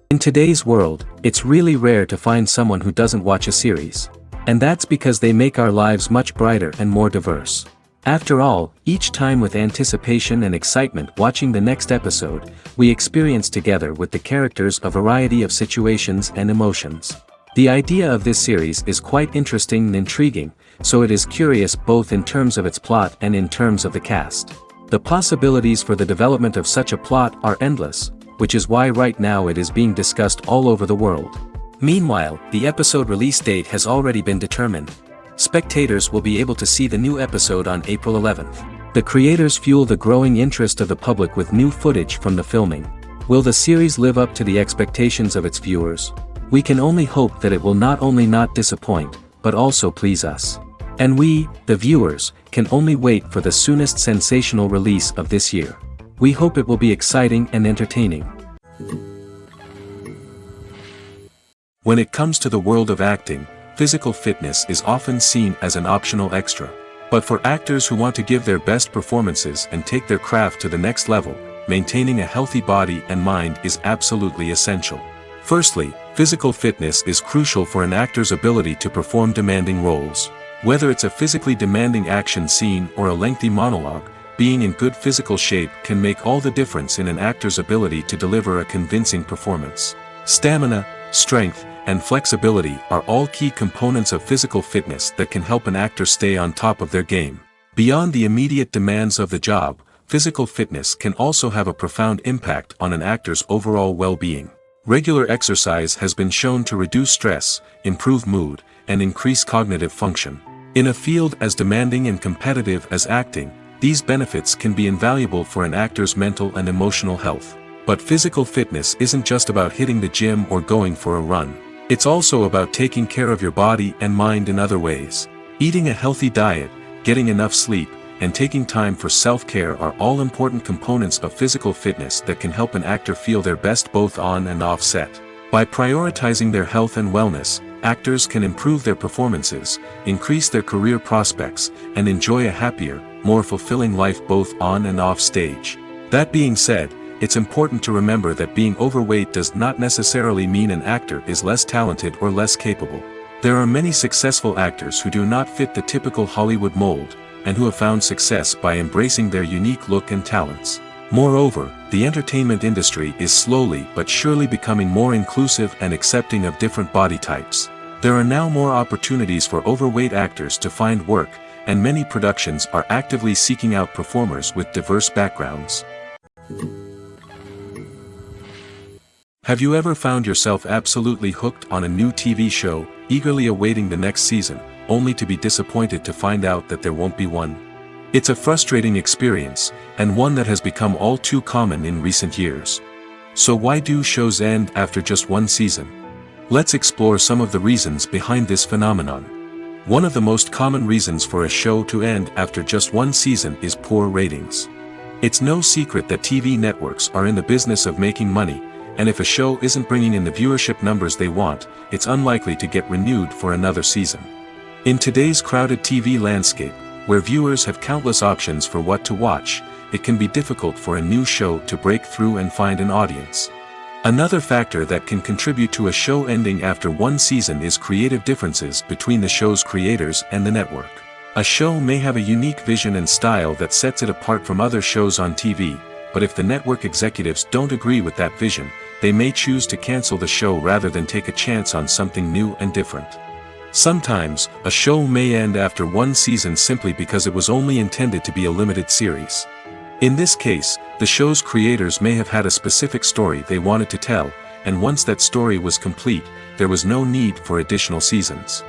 In today's world, it's really rare to find someone who doesn't watch a series. And that's because they make our lives much brighter and more diverse. After all, each time with anticipation and excitement watching the next episode, we experience together with the characters a variety of situations and emotions. The idea of this series is quite interesting and intriguing, so it is curious both in terms of its plot and in terms of the cast. The possibilities for the development of such a plot are endless, which is why right now it is being discussed all over the world. Meanwhile, the episode release date has already been determined. Spectators will be able to see the new episode on April 11th. The creators fuel the growing interest of the public with new footage from the filming. Will the series live up to the expectations of its viewers? We can only hope that it will not only not disappoint, but also please us. And we, the viewers, can only wait for the soonest sensational release of this year. We hope it will be exciting and entertaining. When it comes to the world of acting, physical fitness is often seen as an optional extra. But for actors who want to give their best performances and take their craft to the next level, maintaining a healthy body and mind is absolutely essential. Firstly, physical fitness is crucial for an actor's ability to perform demanding roles. Whether it's a physically demanding action scene or a lengthy monologue, being in good physical shape can make all the difference in an actor's ability to deliver a convincing performance. Stamina, strength, and flexibility are all key components of physical fitness that can help an actor stay on top of their game. Beyond the immediate demands of the job, physical fitness can also have a profound impact on an actor's overall well-being. Regular exercise has been shown to reduce stress, improve mood, and increase cognitive function. In a field as demanding and competitive as acting, these benefits can be invaluable for an actor's mental and emotional health. But physical fitness isn't just about hitting the gym or going for a run. It's also about taking care of your body and mind in other ways. Eating a healthy diet, getting enough sleep, and taking time for self-care are all important components of physical fitness that can help an actor feel their best both on and off set. By prioritizing their health and wellness, actors can improve their performances, increase their career prospects, and enjoy a happier, more fulfilling life both on and off stage. That being said, it's important to remember that being overweight does not necessarily mean an actor is less talented or less capable. There are many successful actors who do not fit the typical Hollywood mold, and who have found success by embracing their unique look and talents. Moreover, the entertainment industry is slowly but surely becoming more inclusive and accepting of different body types. There are now more opportunities for overweight actors to find work, and many productions are actively seeking out performers with diverse backgrounds. Have you ever found yourself absolutely hooked on a new TV show, eagerly awaiting the next season, only to be disappointed to find out that there won't be one? It's a frustrating experience, and one that has become all too common in recent years. So why do shows end after just one season? Let's explore some of the reasons behind this phenomenon. One of the most common reasons for a show to end after just one season is poor ratings. It's no secret that TV networks are in the business of making money, and if a show isn't bringing in the viewership numbers they want, it's unlikely to get renewed for another season. In today's crowded TV landscape, where viewers have countless options for what to watch, it can be difficult for a new show to break through and find an audience. Another factor that can contribute to a show ending after one season is creative differences between the show's creators and the network. A show may have a unique vision and style that sets it apart from other shows on TV, but if the network executives don't agree with that vision, they may choose to cancel the show rather than take a chance on something new and different. Sometimes, a show may end after one season simply because it was only intended to be a limited series. In this case, the show's creators may have had a specific story they wanted to tell, and once that story was complete, there was no need for additional seasons.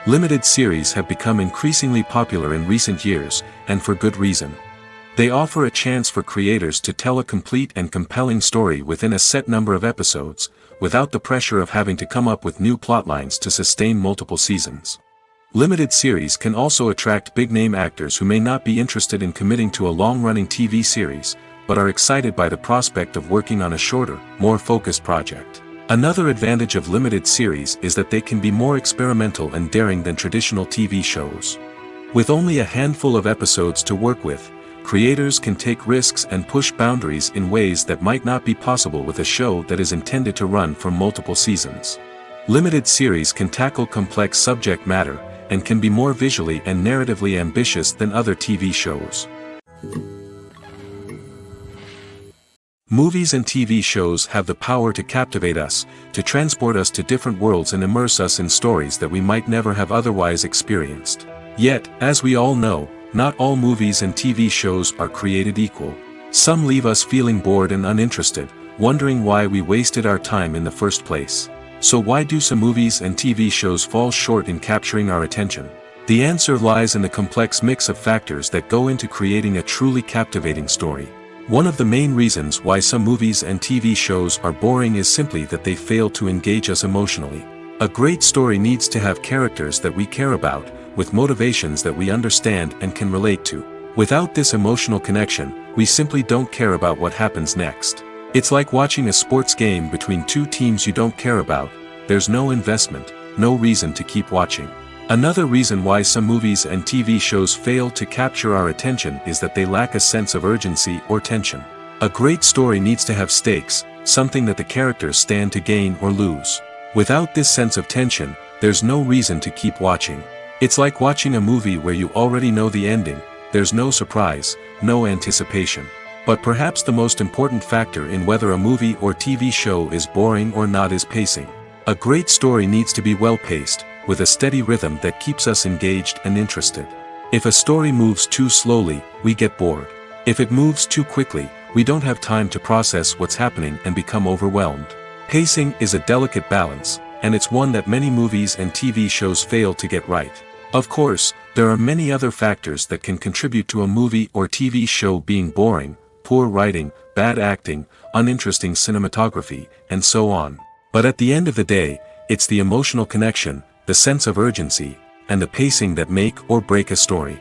Limited series have become increasingly popular in recent years, and for good reason. They offer a chance for creators to tell a complete and compelling story within a set number of episodes, without the pressure of having to come up with new plotlines to sustain multiple seasons. Limited series can also attract big-name actors who may not be interested in committing to a long-running TV series, but are excited by the prospect of working on a shorter, more focused project. Another advantage of limited series is that they can be more experimental and daring than traditional TV shows. With only a handful of episodes to work with, creators can take risks and push boundaries in ways that might not be possible with a show that is intended to run for multiple seasons. Limited series can tackle complex subject matter, and can be more visually and narratively ambitious than other TV shows. Movies and TV shows have the power to captivate us, to transport us to different worlds and immerse us in stories that we might never have otherwise experienced. Yet, as we all know, not all movies and TV shows are created equal. Some leave us feeling bored and uninterested, wondering why we wasted our time in the first place. So why do some movies and TV shows fall short in capturing our attention? The answer lies in the complex mix of factors that go into creating a truly captivating story. One of the main reasons why some movies and TV shows are boring is simply that they fail to engage us emotionally. A great story needs to have characters that we care about, with motivations that we understand and can relate to. Without this emotional connection, we simply don't care about what happens next. It's like watching a sports game between two teams you don't care about. There's no investment, no reason to keep watching. Another reason why some movies and TV shows fail to capture our attention is that they lack a sense of urgency or tension. A great story needs to have stakes, something that the characters stand to gain or lose. Without this sense of tension, there's no reason to keep watching. It's like watching a movie where you already know the ending. There's no surprise, no anticipation. But perhaps the most important factor in whether a movie or TV show is boring or not is pacing. A great story needs to be well-paced, with a steady rhythm that keeps us engaged and interested. If a story moves too slowly, we get bored. If it moves too quickly, we don't have time to process what's happening and become overwhelmed. Pacing is a delicate balance, and it's one that many movies and TV shows fail to get right. Of course, there are many other factors that can contribute to a movie or TV show being boring: poor writing, bad acting, uninteresting cinematography, and so on. But at the end of the day, it's the emotional connection, the sense of urgency, and the pacing that make or break a story.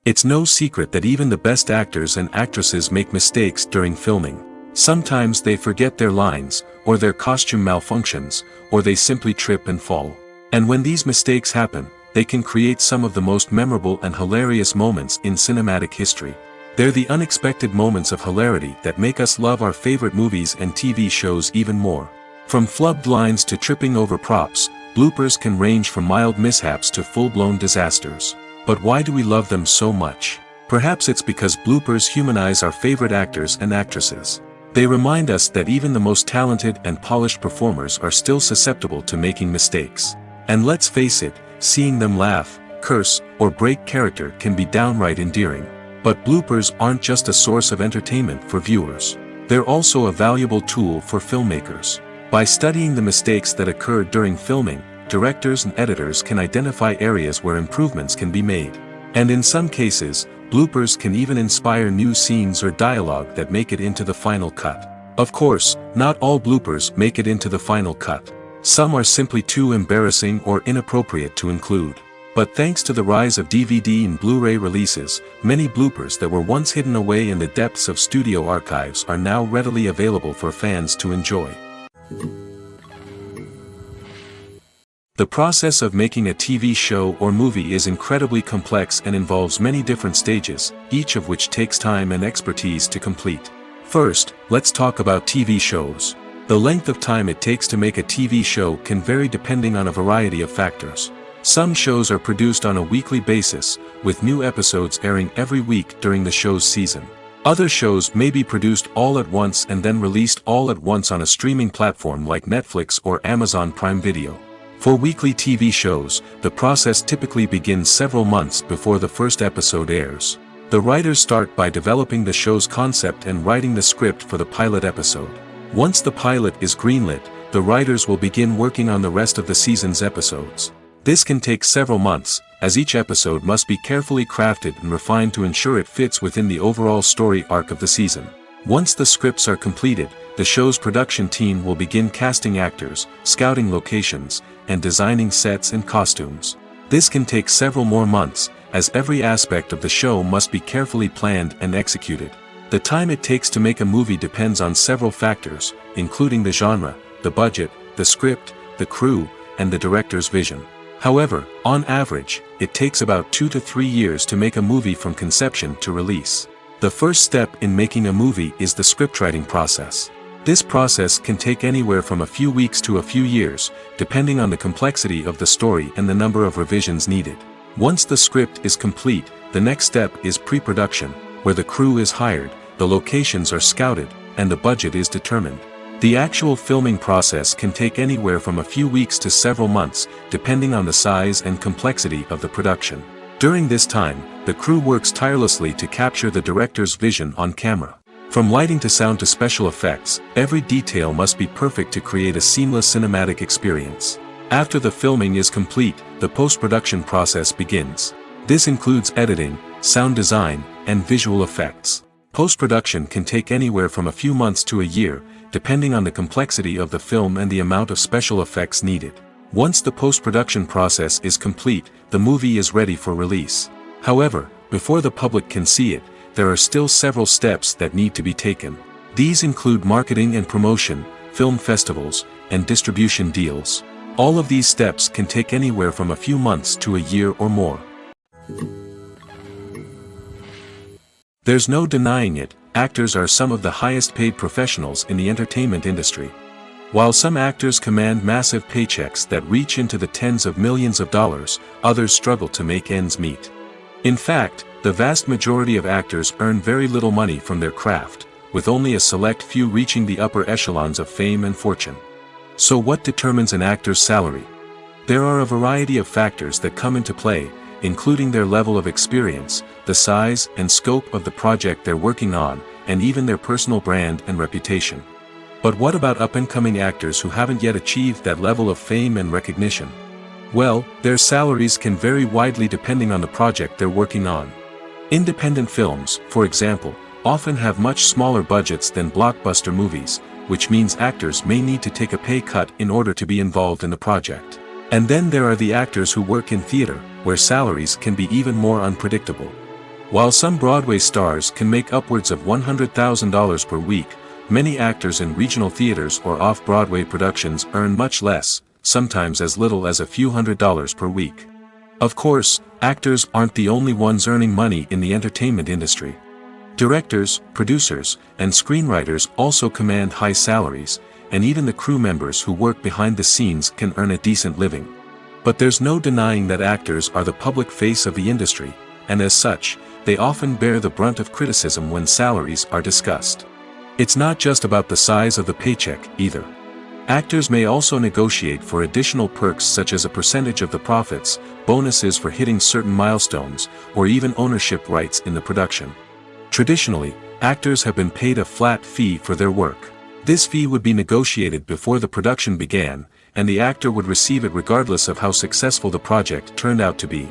It's no secret that even the best actors and actresses make mistakes during filming. Sometimes they forget their lines, or their costume malfunctions, or they simply trip and fall. And when these mistakes happen, they can create some of the most memorable and hilarious moments in cinematic history. They're the unexpected moments of hilarity that make us love our favorite movies and TV shows even more. From flubbed lines to tripping over props, bloopers can range from mild mishaps to full-blown disasters. But why do we love them so much? Perhaps it's because bloopers humanize our favorite actors and actresses. They remind us that even the most talented and polished performers are still susceptible to making mistakes. And let's face it, seeing them laugh, curse, or break character can be downright endearing. But bloopers aren't just a source of entertainment for viewers. They're also a valuable tool for filmmakers. By studying the mistakes that occurred during filming, directors and editors can identify areas where improvements can be made. And in some cases, bloopers can even inspire new scenes or dialogue that make it into the final cut. Of course, not all bloopers make it into the final cut. Some are simply too embarrassing or inappropriate to include. But thanks to the rise of DVD and Blu-ray releases, many bloopers that were once hidden away in the depths of studio archives are now readily available for fans to enjoy. The process of making a TV show or movie is incredibly complex and involves many different stages, each of which takes time and expertise to complete. First, let's talk about TV shows. The length of time it takes to make a TV show can vary depending on a variety of factors. Some shows are produced on a weekly basis, with new episodes airing every week during the show's season. Other shows may be produced all at once and then released all at once on a streaming platform like Netflix or Amazon Prime Video. For weekly TV shows, the process typically begins several months before the first episode airs. The writers start by developing the show's concept and writing the script for the pilot episode. Once the pilot is greenlit, the writers will begin working on the rest of the season's episodes. This can take several months, as each episode must be carefully crafted and refined to ensure it fits within the overall story arc of the season. Once the scripts are completed, the show's production team will begin casting actors, scouting locations, and designing sets and costumes. This can take several more months, as every aspect of the show must be carefully planned and executed. The time it takes to make a movie depends on several factors, including the genre, the budget, the script, the crew, and the director's vision. However, on average, it takes about 2 to 3 years to make a movie from conception to release. The first step in making a movie is the scriptwriting process. This process can take anywhere from a few weeks to a few years, depending on the complexity of the story and the number of revisions needed. Once the script is complete, the next step is pre-production, where the crew is hired, the locations are scouted, and the budget is determined. The actual filming process can take anywhere from a few weeks to several months, depending on the size and complexity of the production. During this time, the crew works tirelessly to capture the director's vision on camera. From lighting to sound to special effects, every detail must be perfect to create a seamless cinematic experience. After the filming is complete, the post-production process begins. This includes editing, sound design, and visual effects. Post-production can take anywhere from a few months to a year, depending on the complexity of the film and the amount of special effects needed. Once the post-production process is complete, the movie is ready for release. However, before the public can see it, there are still several steps that need to be taken. These include marketing and promotion, film festivals, and distribution deals. All of these steps can take anywhere from a few months to a year or more. There's no denying it, actors are some of the highest paid professionals in the entertainment industry. While some actors command massive paychecks that reach into the tens of millions of dollars, others struggle to make ends meet. In fact, the vast majority of actors earn very little money from their craft, with only a select few reaching the upper echelons of fame and fortune. So what determines an actor's salary? There are a variety of factors that come into play, including their level of experience, the size and scope of the project they're working on, and even their personal brand and reputation. But what about up-and-coming actors who haven't yet achieved that level of fame and recognition? Well, their salaries can vary widely depending on the project they're working on. Independent films, for example, often have much smaller budgets than blockbuster movies, which means actors may need to take a pay cut in order to be involved in the project. And then there are the actors who work in theater, where salaries can be even more unpredictable. While some Broadway stars can make upwards of $100,000 per week, many actors in regional theaters or off-Broadway productions earn much less, sometimes as little as a few $100s per week. Of course, actors aren't the only ones earning money in the entertainment industry. Directors, producers, and screenwriters also command high salaries, and even the crew members who work behind the scenes can earn a decent living. But there's no denying that actors are the public face of the industry, and as such, they often bear the brunt of criticism when salaries are discussed. It's not just about the size of the paycheck, either. Actors may also negotiate for additional perks such as a percentage of the profits, bonuses for hitting certain milestones, or even ownership rights in the production. Traditionally, actors have been paid a flat fee for their work. This fee would be negotiated before the production began, and the actor would receive it regardless of how successful the project turned out to be.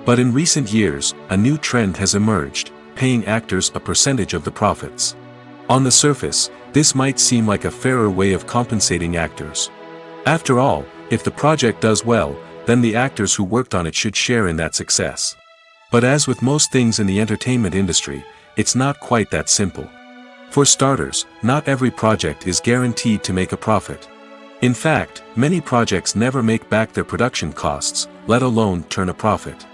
But in recent years, a new trend has emerged, paying actors a percentage of the profits. On the surface, this might seem like a fairer way of compensating actors. After all, if the project does well, then the actors who worked on it should share in that success. But as with most things in the entertainment industry, it's not quite that simple. For starters, not every project is guaranteed to make a profit. In fact, many projects never make back their production costs, let alone turn a profit.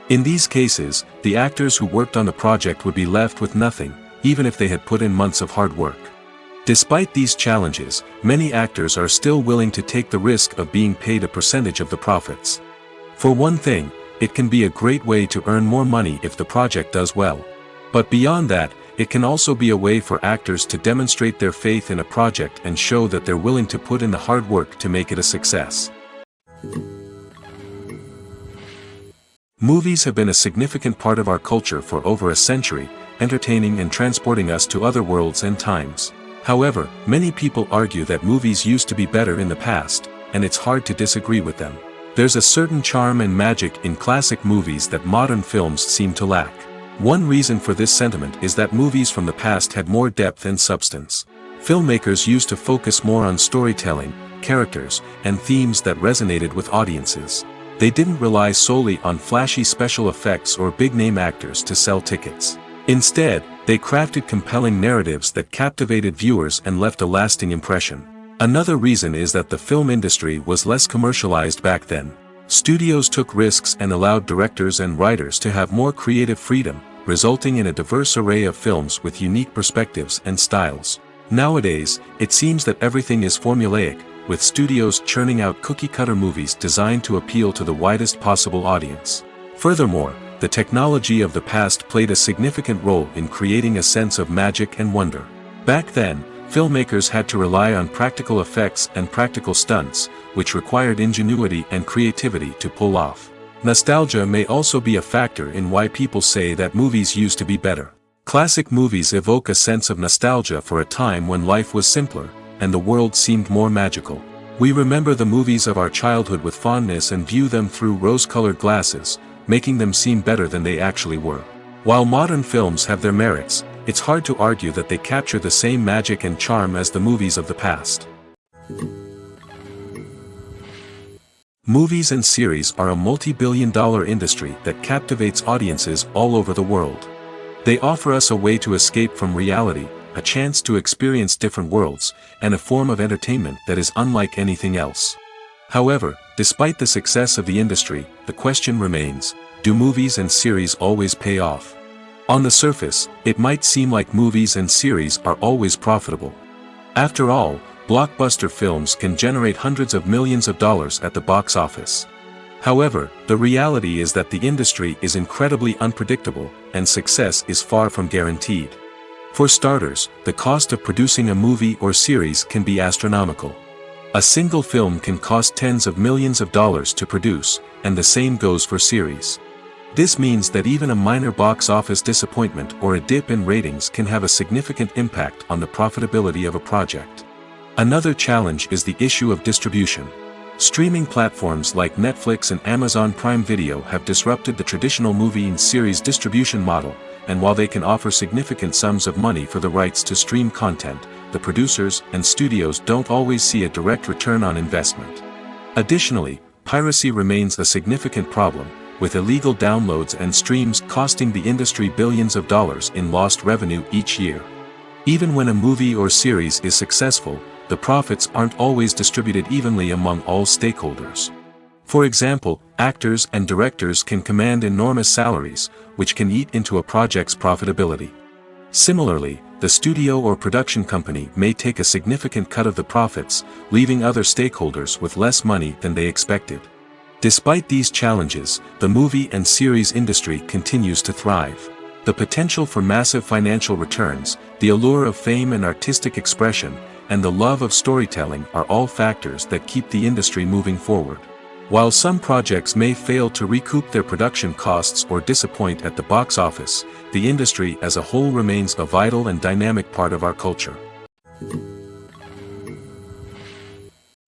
In these cases, the actors who worked on the project would be left with nothing, even if they had put in months of hard work. Despite these challenges, many actors are still willing to take the risk of being paid a percentage of the profits. For one thing, it can be a great way to earn more money if the project does well. But beyond that, it can also be a way for actors to demonstrate their faith in a project and show that they're willing to put in the hard work to make it a success. Movies have been a significant part of our culture for over a century, entertaining and transporting us to other worlds and times. However, many people argue that movies used to be better in the past, and it's hard to disagree with them. There's a certain charm and magic in classic movies that modern films seem to lack. One reason for this sentiment is that movies from the past had more depth and substance. Filmmakers used to focus more on storytelling, characters, and themes that resonated with audiences. They didn't rely solely on flashy special effects or big-name actors to sell tickets. Instead, they crafted compelling narratives that captivated viewers and left a lasting impression. Another reason is that the film industry was less commercialized back then. Studios took risks and allowed directors and writers to have more creative freedom, resulting in a diverse array of films with unique perspectives and styles. Nowadays, it seems that everything is formulaic, with studios churning out cookie-cutter movies designed to appeal to the widest possible audience. Furthermore, the technology of the past played a significant role in creating a sense of magic and wonder. Back then, filmmakers had to rely on practical effects and practical stunts, which required ingenuity and creativity to pull off. Nostalgia may also be a factor in why people say that movies used to be better. Classic movies evoke a sense of nostalgia for a time when life was simpler, and the world seemed more magical. We remember the movies of our childhood with fondness and view them through rose-colored glasses, making them seem better than they actually were. While modern films have their merits, it's hard to argue that they capture the same magic and charm as the movies of the past. Movies and series are a multi-billion-dollar industry that captivates audiences all over the world. They offer us a way to escape from reality, a chance to experience different worlds, and a form of entertainment that is unlike anything else. However, despite the success of the industry, the question remains, do movies and series always pay off? On the surface, it might seem like movies and series are always profitable. After all, blockbuster films can generate hundreds of millions of dollars at the box office. However, the reality is that the industry is incredibly unpredictable, and success is far from guaranteed. For starters, the cost of producing a movie or series can be astronomical. A single film can cost tens of millions of dollars to produce, and the same goes for series. This means that even a minor box office disappointment or a dip in ratings can have a significant impact on the profitability of a project. Another challenge is the issue of distribution. Streaming platforms like Netflix and Amazon Prime Video have disrupted the traditional movie and series distribution model, and while they can offer significant sums of money for the rights to stream content, the producers and studios don't always see a direct return on investment. Additionally, piracy remains a significant problem, with illegal downloads and streams costing the industry billions of dollars in lost revenue each year. Even when a movie or series is successful, the profits aren't always distributed evenly among all stakeholders. For example, actors and directors can command enormous salaries, which can eat into a project's profitability. Similarly, the studio or production company may take a significant cut of the profits, leaving other stakeholders with less money than they expected. Despite these challenges, the movie and series industry continues to thrive. The potential for massive financial returns, the allure of fame and artistic expression, and the love of storytelling are all factors that keep the industry moving forward. While some projects may fail to recoup their production costs or disappoint at the box office, the industry as a whole remains a vital and dynamic part of our culture.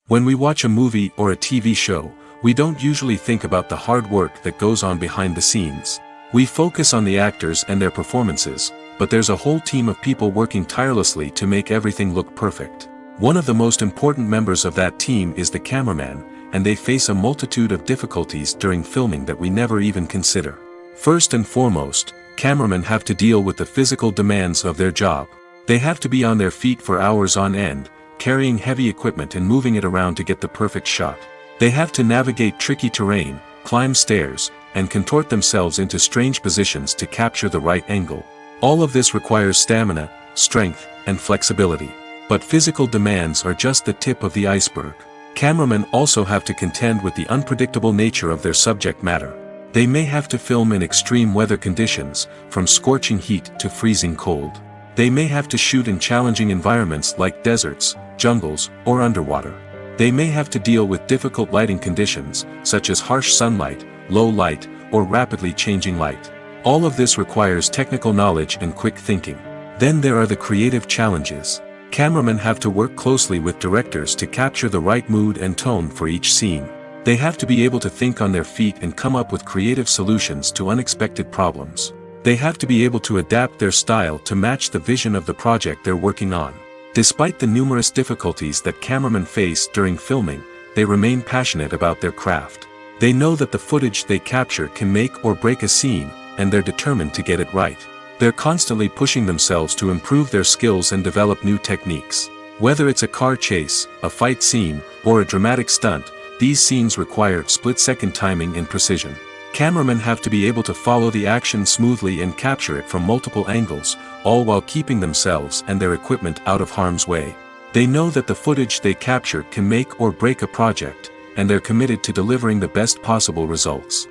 When we watch a movie or a TV show, we don't usually think about the hard work that goes on behind the scenes. We focus on the actors and their performances, but there's a whole team of people working tirelessly to make everything look perfect. One of the most important members of that team is the cameraman, and they face a multitude of difficulties during filming that we never even consider. First and foremost, cameramen have to deal with the physical demands of their job. They have to be on their feet for hours on end, carrying heavy equipment and moving it around to get the perfect shot. They have to navigate tricky terrain, climb stairs, and contort themselves into strange positions to capture the right angle. All of this requires stamina, strength, and flexibility. But physical demands are just the tip of the iceberg. Cameramen also have to contend with the unpredictable nature of their subject matter. They may have to film in extreme weather conditions, from scorching heat to freezing cold. They may have to shoot in challenging environments like deserts, jungles, or underwater. They may have to deal with difficult lighting conditions, such as harsh sunlight, low light, or rapidly changing light. All of this requires technical knowledge and quick thinking. Then there are the creative challenges. Cameramen have to work closely with directors to capture the right mood and tone for each scene. They have to be able to think on their feet and come up with creative solutions to unexpected problems. They have to be able to adapt their style to match the vision of the project they're working on. Despite the numerous difficulties that cameramen face during filming, they remain passionate about their craft. They know that the footage they capture can make or break a scene, and they're determined to get it right. They're constantly pushing themselves to improve their skills and develop new techniques. Whether it's a car chase, a fight scene, or a dramatic stunt, these scenes require split-second timing and precision. Cameramen have to be able to follow the action smoothly and capture it from multiple angles, all while keeping themselves and their equipment out of harm's way. They know that the footage they capture can make or break a project, and they're committed to delivering the best possible results.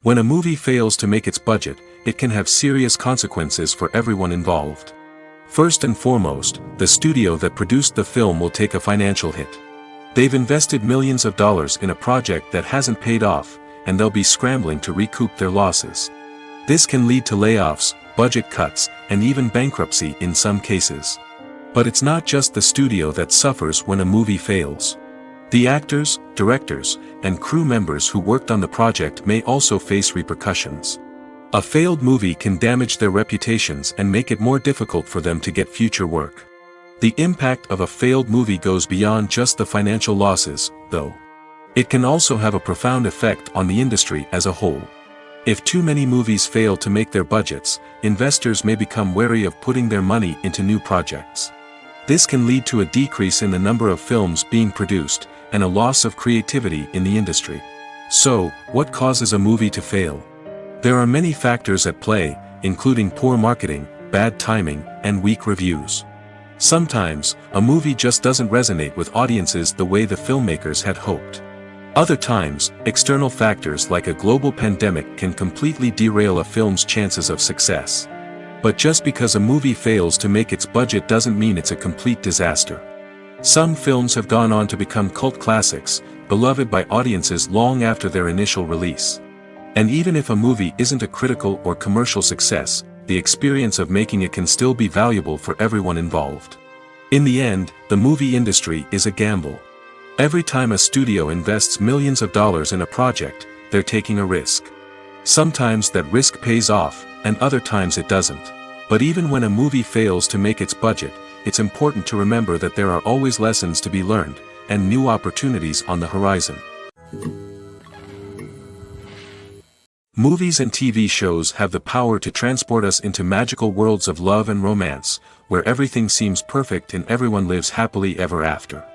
When a movie fails to make its budget, it can have serious consequences for everyone involved. First and foremost, the studio that produced the film will take a financial hit. They've invested millions of dollars in a project that hasn't paid off, and they'll be scrambling to recoup their losses. This can lead to layoffs, budget cuts, and even bankruptcy in some cases. But it's not just the studio that suffers when a movie fails. The actors, directors, and crew members who worked on the project may also face repercussions. A failed movie can damage their reputations and make it more difficult for them to get future work. The impact of a failed movie goes beyond just the financial losses, though. It can also have a profound effect on the industry as a whole. If too many movies fail to make their budgets, investors may become wary of putting their money into new projects. This can lead to a decrease in the number of films being produced, and a loss of creativity in the industry. So, what causes a movie to fail? There are many factors at play, including poor marketing, bad timing, and weak reviews. Sometimes, a movie just doesn't resonate with audiences the way the filmmakers had hoped. Other times, external factors like a global pandemic can completely derail a film's chances of success. But just because a movie fails to make its budget doesn't mean it's a complete disaster. Some films have gone on to become cult classics, beloved by audiences long after their initial release. And even if a movie isn't a critical or commercial success, the experience of making it can still be valuable for everyone involved. In the end, the movie industry is a gamble. Every time a studio invests millions of dollars in a project, they're taking a risk. Sometimes that risk pays off, and other times it doesn't. But even when a movie fails to make its budget, it's important to remember that there are always lessons to be learned, and new opportunities on the horizon. Movies and TV shows have the power to transport us into magical worlds of love and romance, where everything seems perfect and everyone lives happily ever after.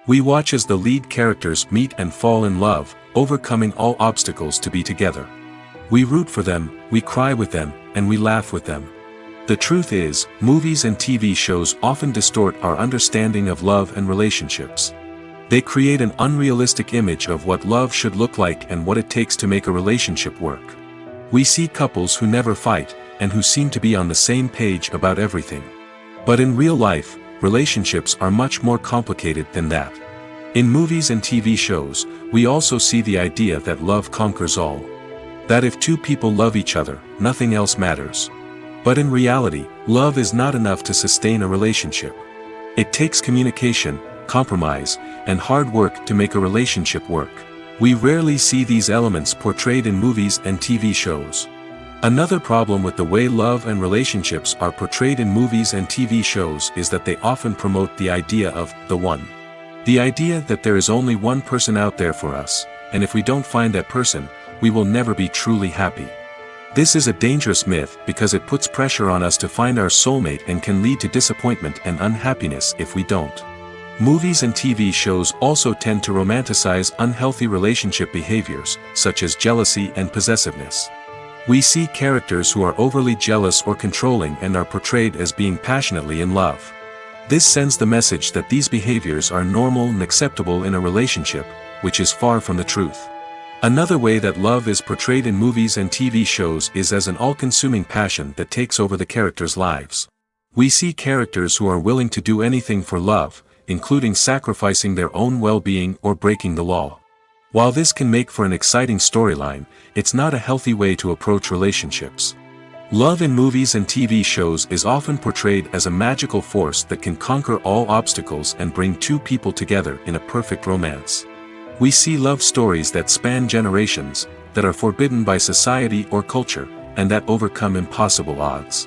We watch as the lead characters meet and fall in love, overcoming all obstacles to be together. We root for them, we cry with them, and we laugh with them. The truth is, movies and TV shows often distort our understanding of love and relationships. They create an unrealistic image of what love should look like and what it takes to make a relationship work. We see couples who never fight, and who seem to be on the same page about everything. But in real life, relationships are much more complicated than that. In movies and TV shows, we also see the idea that love conquers all. That if two people love each other, nothing else matters. But in reality, love is not enough to sustain a relationship. It takes communication, compromise, and hard work to make a relationship work. We rarely see these elements portrayed in movies and TV shows. Another problem with the way love and relationships are portrayed in movies and TV shows is that they often promote the idea of the one. The idea that there is only one person out there for us, and if we don't find that person, we will never be truly happy. This is a dangerous myth because it puts pressure on us to find our soulmate and can lead to disappointment and unhappiness if we don't. Movies and TV shows also tend to romanticize unhealthy relationship behaviors, such as jealousy and possessiveness. We see characters who are overly jealous or controlling and are portrayed as being passionately in love. This sends the message that these behaviors are normal and acceptable in a relationship, which is far from the truth. Another way that love is portrayed in movies and TV shows is as an all-consuming passion that takes over the characters' lives. We see characters who are willing to do anything for love, including sacrificing their own well-being or breaking the law. While this can make for an exciting storyline, it's not a healthy way to approach relationships. Love in movies and TV shows is often portrayed as a magical force that can conquer all obstacles and bring two people together in a perfect romance. We see love stories that span generations, that are forbidden by society or culture, and that overcome impossible odds.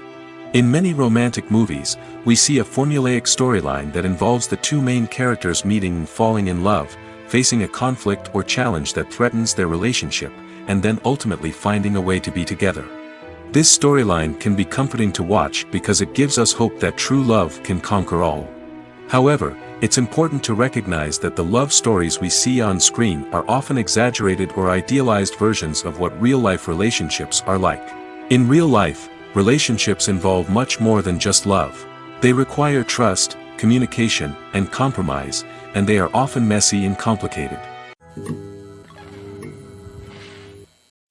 In many romantic movies, we see a formulaic storyline that involves the two main characters meeting and falling in love, facing a conflict or challenge that threatens their relationship, and then ultimately finding a way to be together. This storyline can be comforting to watch because it gives us hope that true love can conquer all. However, It's important to recognize that the love stories we see on screen are often exaggerated or idealized versions of what real-life relationships are like. In real life, relationships involve much more than just love. They require trust, communication, and compromise, and they are often messy and complicated.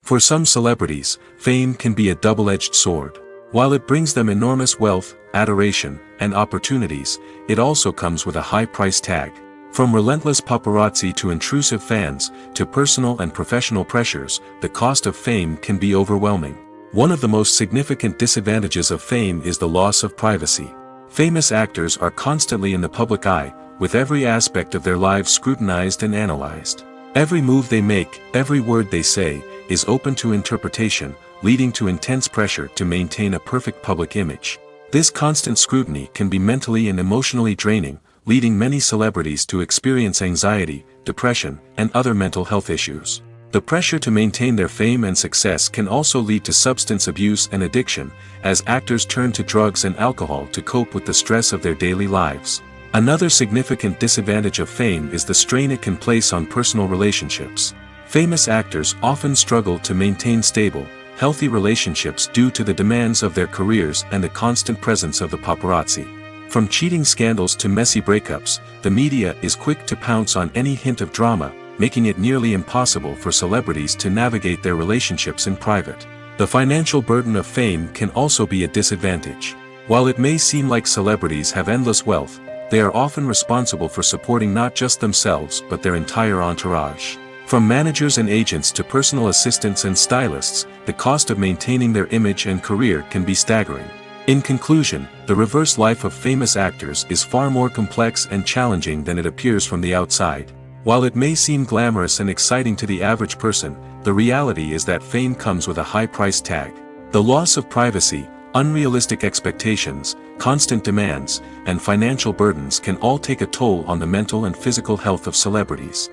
For some celebrities, fame can be a double-edged sword. While it brings them enormous wealth, adoration, and opportunities, it also comes with a high price tag. From relentless paparazzi to intrusive fans, to personal and professional pressures, the cost of fame can be overwhelming. One of the most significant disadvantages of fame is the loss of privacy. Famous actors are constantly in the public eye, with every aspect of their lives scrutinized and analyzed. Every move they make, every word they say, is open to interpretation, leading to intense pressure to maintain a perfect public image. This constant scrutiny can be mentally and emotionally draining, leading many celebrities to experience anxiety, depression, and other mental health issues. The pressure to maintain their fame and success can also lead to substance abuse and addiction, as actors turn to drugs and alcohol to cope with the stress of their daily lives. Another significant disadvantage of fame is the strain it can place on personal relationships. Famous actors often struggle to maintain stable, healthy relationships due to the demands of their careers and the constant presence of the paparazzi. From cheating scandals to messy breakups, the media is quick to pounce on any hint of drama, making it nearly impossible for celebrities to navigate their relationships in private. The financial burden of fame can also be a disadvantage. While it may seem like celebrities have endless wealth, they are often responsible for supporting not just themselves but their entire entourage. From managers and agents to personal assistants and stylists, the cost of maintaining their image and career can be staggering. In conclusion, the reverse life of famous actors is far more complex and challenging than it appears from the outside. While it may seem glamorous and exciting to the average person, the reality is that fame comes with a high price tag. The loss of privacy, unrealistic expectations, constant demands, and financial burdens can all take a toll on the mental and physical health of celebrities.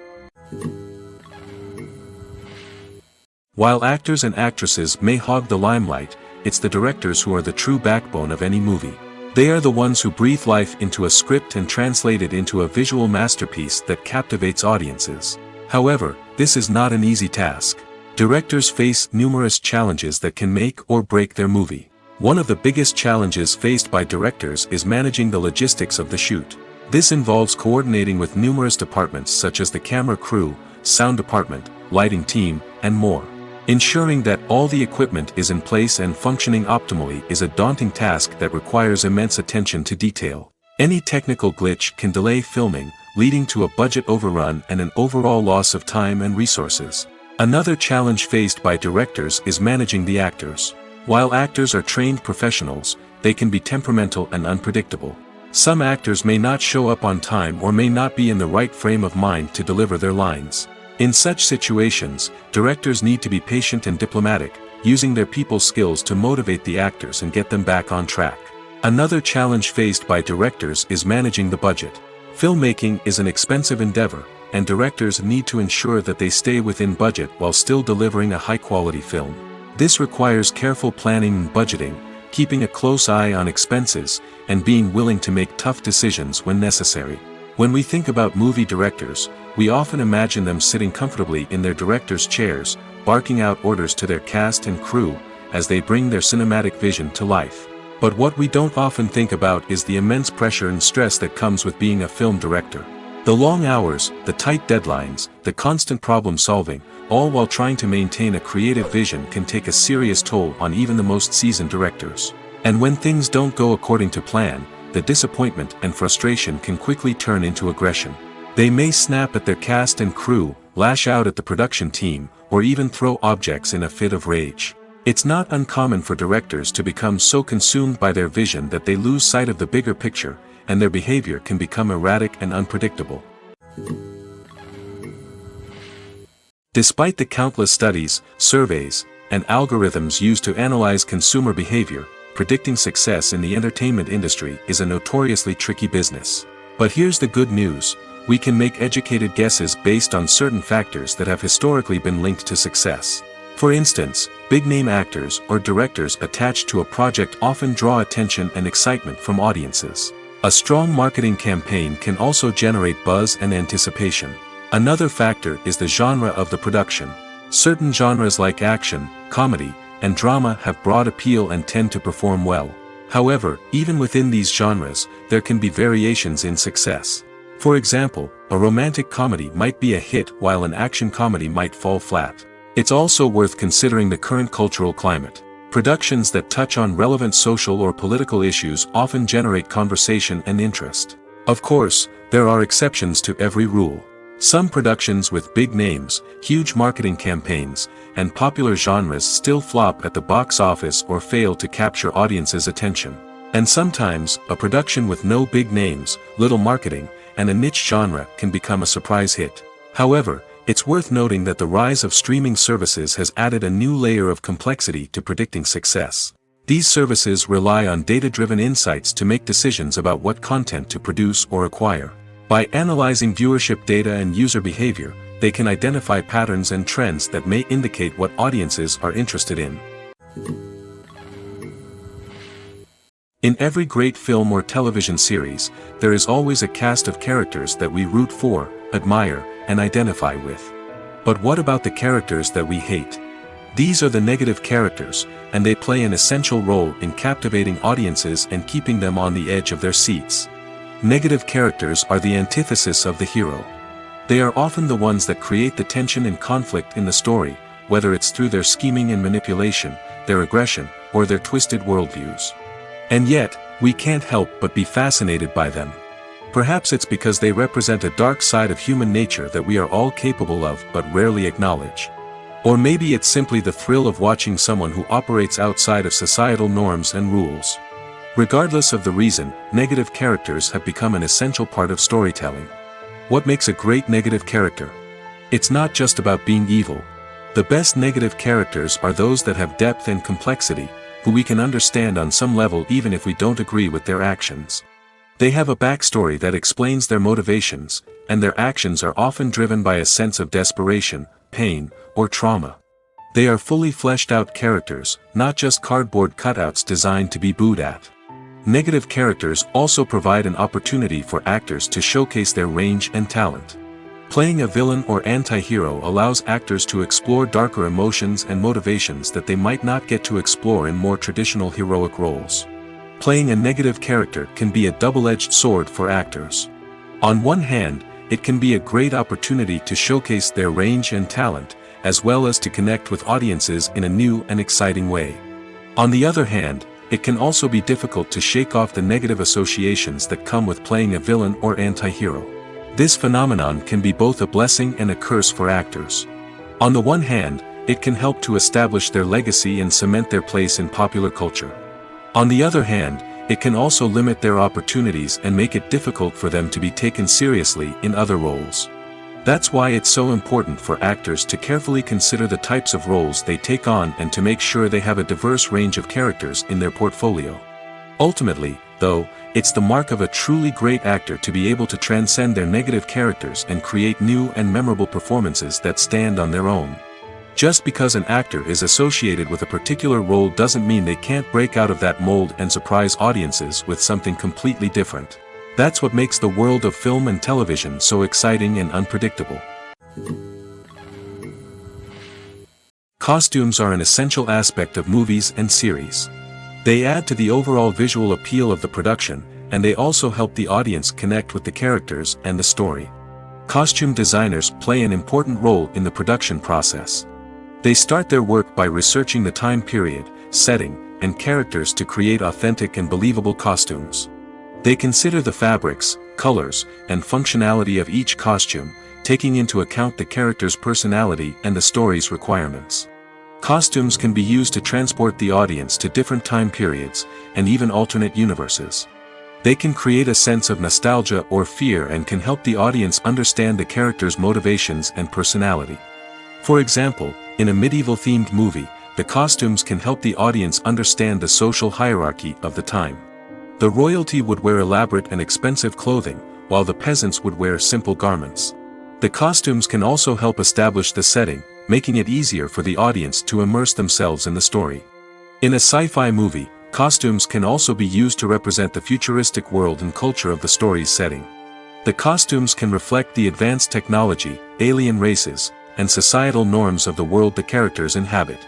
While actors and actresses may hog the limelight, it's the directors who are the true backbone of any movie. They are the ones who breathe life into a script and translate it into a visual masterpiece that captivates audiences. However, this is not an easy task. Directors face numerous challenges that can make or break their movie. One of the biggest challenges faced by directors is managing the logistics of the shoot. This involves coordinating with numerous departments such as the camera crew, sound department, lighting team, and more. Ensuring that all the equipment is in place and functioning optimally is a daunting task that requires immense attention to detail. Any technical glitch can delay filming, leading to a budget overrun and an overall loss of time and resources. Another challenge faced by directors is managing the actors. While actors are trained professionals, they can be temperamental and unpredictable. Some actors may not show up on time or may not be in the right frame of mind to deliver their lines. In such situations, directors need to be patient and diplomatic, using their people skills to motivate the actors and get them back on track. Another challenge faced by directors is managing the budget. Filmmaking is an expensive endeavor, and directors need to ensure that they stay within budget while still delivering a high-quality film. This requires careful planning and budgeting, keeping a close eye on expenses, and being willing to make tough decisions when necessary. When we think about movie directors, we often imagine them sitting comfortably in their director's chairs, barking out orders to their cast and crew, as they bring their cinematic vision to life. But what we don't often think about is the immense pressure and stress that comes with being a film director. The long hours, the tight deadlines, the constant problem solving, all while trying to maintain a creative vision can take a serious toll on even the most seasoned directors. And when things don't go according to plan, the disappointment and frustration can quickly turn into aggression. They may snap at their cast and crew, lash out at the production team, or even throw objects in a fit of rage. It's not uncommon for directors to become so consumed by their vision that they lose sight of the bigger picture, and their behavior can become erratic and unpredictable. Despite the countless studies, surveys, and algorithms used to analyze consumer behavior, predicting success in the entertainment industry is a notoriously tricky business. But here's the good news: we can make educated guesses based on certain factors that have historically been linked to success. For instance, big-name actors or directors attached to a project often draw attention and excitement from audiences. A strong marketing campaign can also generate buzz and anticipation. Another factor is the genre of the production. Certain genres like action, comedy, and drama have broad appeal and tend to perform well. However, even within these genres, there can be variations in success. For example, a romantic comedy might be a hit while an action comedy might fall flat. It's also worth considering the current cultural climate. Productions that touch on relevant social or political issues often generate conversation and interest. Of course, there are exceptions to every rule. Some productions with big names, huge marketing campaigns, and popular genres still flop at the box office or fail to capture audiences' attention. And sometimes, a production with no big names, little marketing, and a niche genre can become a surprise hit. However, it's worth noting that the rise of streaming services has added a new layer of complexity to predicting success. These services rely on data-driven insights to make decisions about what content to produce or acquire. By analyzing viewership data and user behavior, they can identify patterns and trends that may indicate what audiences are interested in. In every great film or television series, there is always a cast of characters that we root for, admire, and identify with. But what about the characters that we hate? These are the negative characters, and they play an essential role in captivating audiences and keeping them on the edge of their seats. Negative characters are the antithesis of the hero. They are often the ones that create the tension and conflict in the story, whether it's through their scheming and manipulation, their aggression, or their twisted worldviews. And yet, we can't help but be fascinated by them. Perhaps it's because they represent a dark side of human nature that we are all capable of but rarely acknowledge. Or maybe it's simply the thrill of watching someone who operates outside of societal norms and rules. Regardless of the reason, negative characters have become an essential part of storytelling. What makes a great negative character? It's not just about being evil. The best negative characters are those that have depth and complexity, who we can understand on some level even if we don't agree with their actions. They have a backstory that explains their motivations, and their actions are often driven by a sense of desperation, pain, or trauma. They are fully fleshed out characters, not just cardboard cutouts designed to be booed at. Negative characters also provide an opportunity for actors to showcase their range and talent. Playing a villain or anti-hero allows actors to explore darker emotions and motivations that they might not get to explore in more traditional heroic roles. Playing a negative character can be a double-edged sword for actors. On one hand, it can be a great opportunity to showcase their range and talent, as well as to connect with audiences in a new and exciting way. On the other hand, it can also be difficult to shake off the negative associations that come with playing a villain or anti-hero. This phenomenon can be both a blessing and a curse for actors. On the one hand, it can help to establish their legacy and cement their place in popular culture. On the other hand, it can also limit their opportunities and make it difficult for them to be taken seriously in other roles. That's why it's so important for actors to carefully consider the types of roles they take on and to make sure they have a diverse range of characters in their portfolio. Ultimately, though, it's the mark of a truly great actor to be able to transcend their negative characters and create new and memorable performances that stand on their own. Just because an actor is associated with a particular role doesn't mean they can't break out of that mold and surprise audiences with something completely different. That's what makes the world of film and television so exciting and unpredictable. Costumes are an essential aspect of movies and series. They add to the overall visual appeal of the production, and they also help the audience connect with the characters and the story. Costume designers play an important role in the production process. They start their work by researching the time period, setting, and characters to create authentic and believable costumes. They consider the fabrics, colors, and functionality of each costume, taking into account the character's personality and the story's requirements. Costumes can be used to transport the audience to different time periods, and even alternate universes. They can create a sense of nostalgia or fear and can help the audience understand the character's motivations and personality. For example, in a medieval-themed movie, the costumes can help the audience understand the social hierarchy of the time. The royalty would wear elaborate and expensive clothing, while the peasants would wear simple garments. The costumes can also help establish the setting, making it easier for the audience to immerse themselves in the story. In a sci-fi movie, Costumes can also be used to represent the futuristic world and culture of the story's setting. The costumes can reflect the advanced technology, alien races, and societal norms of the world the characters inhabit.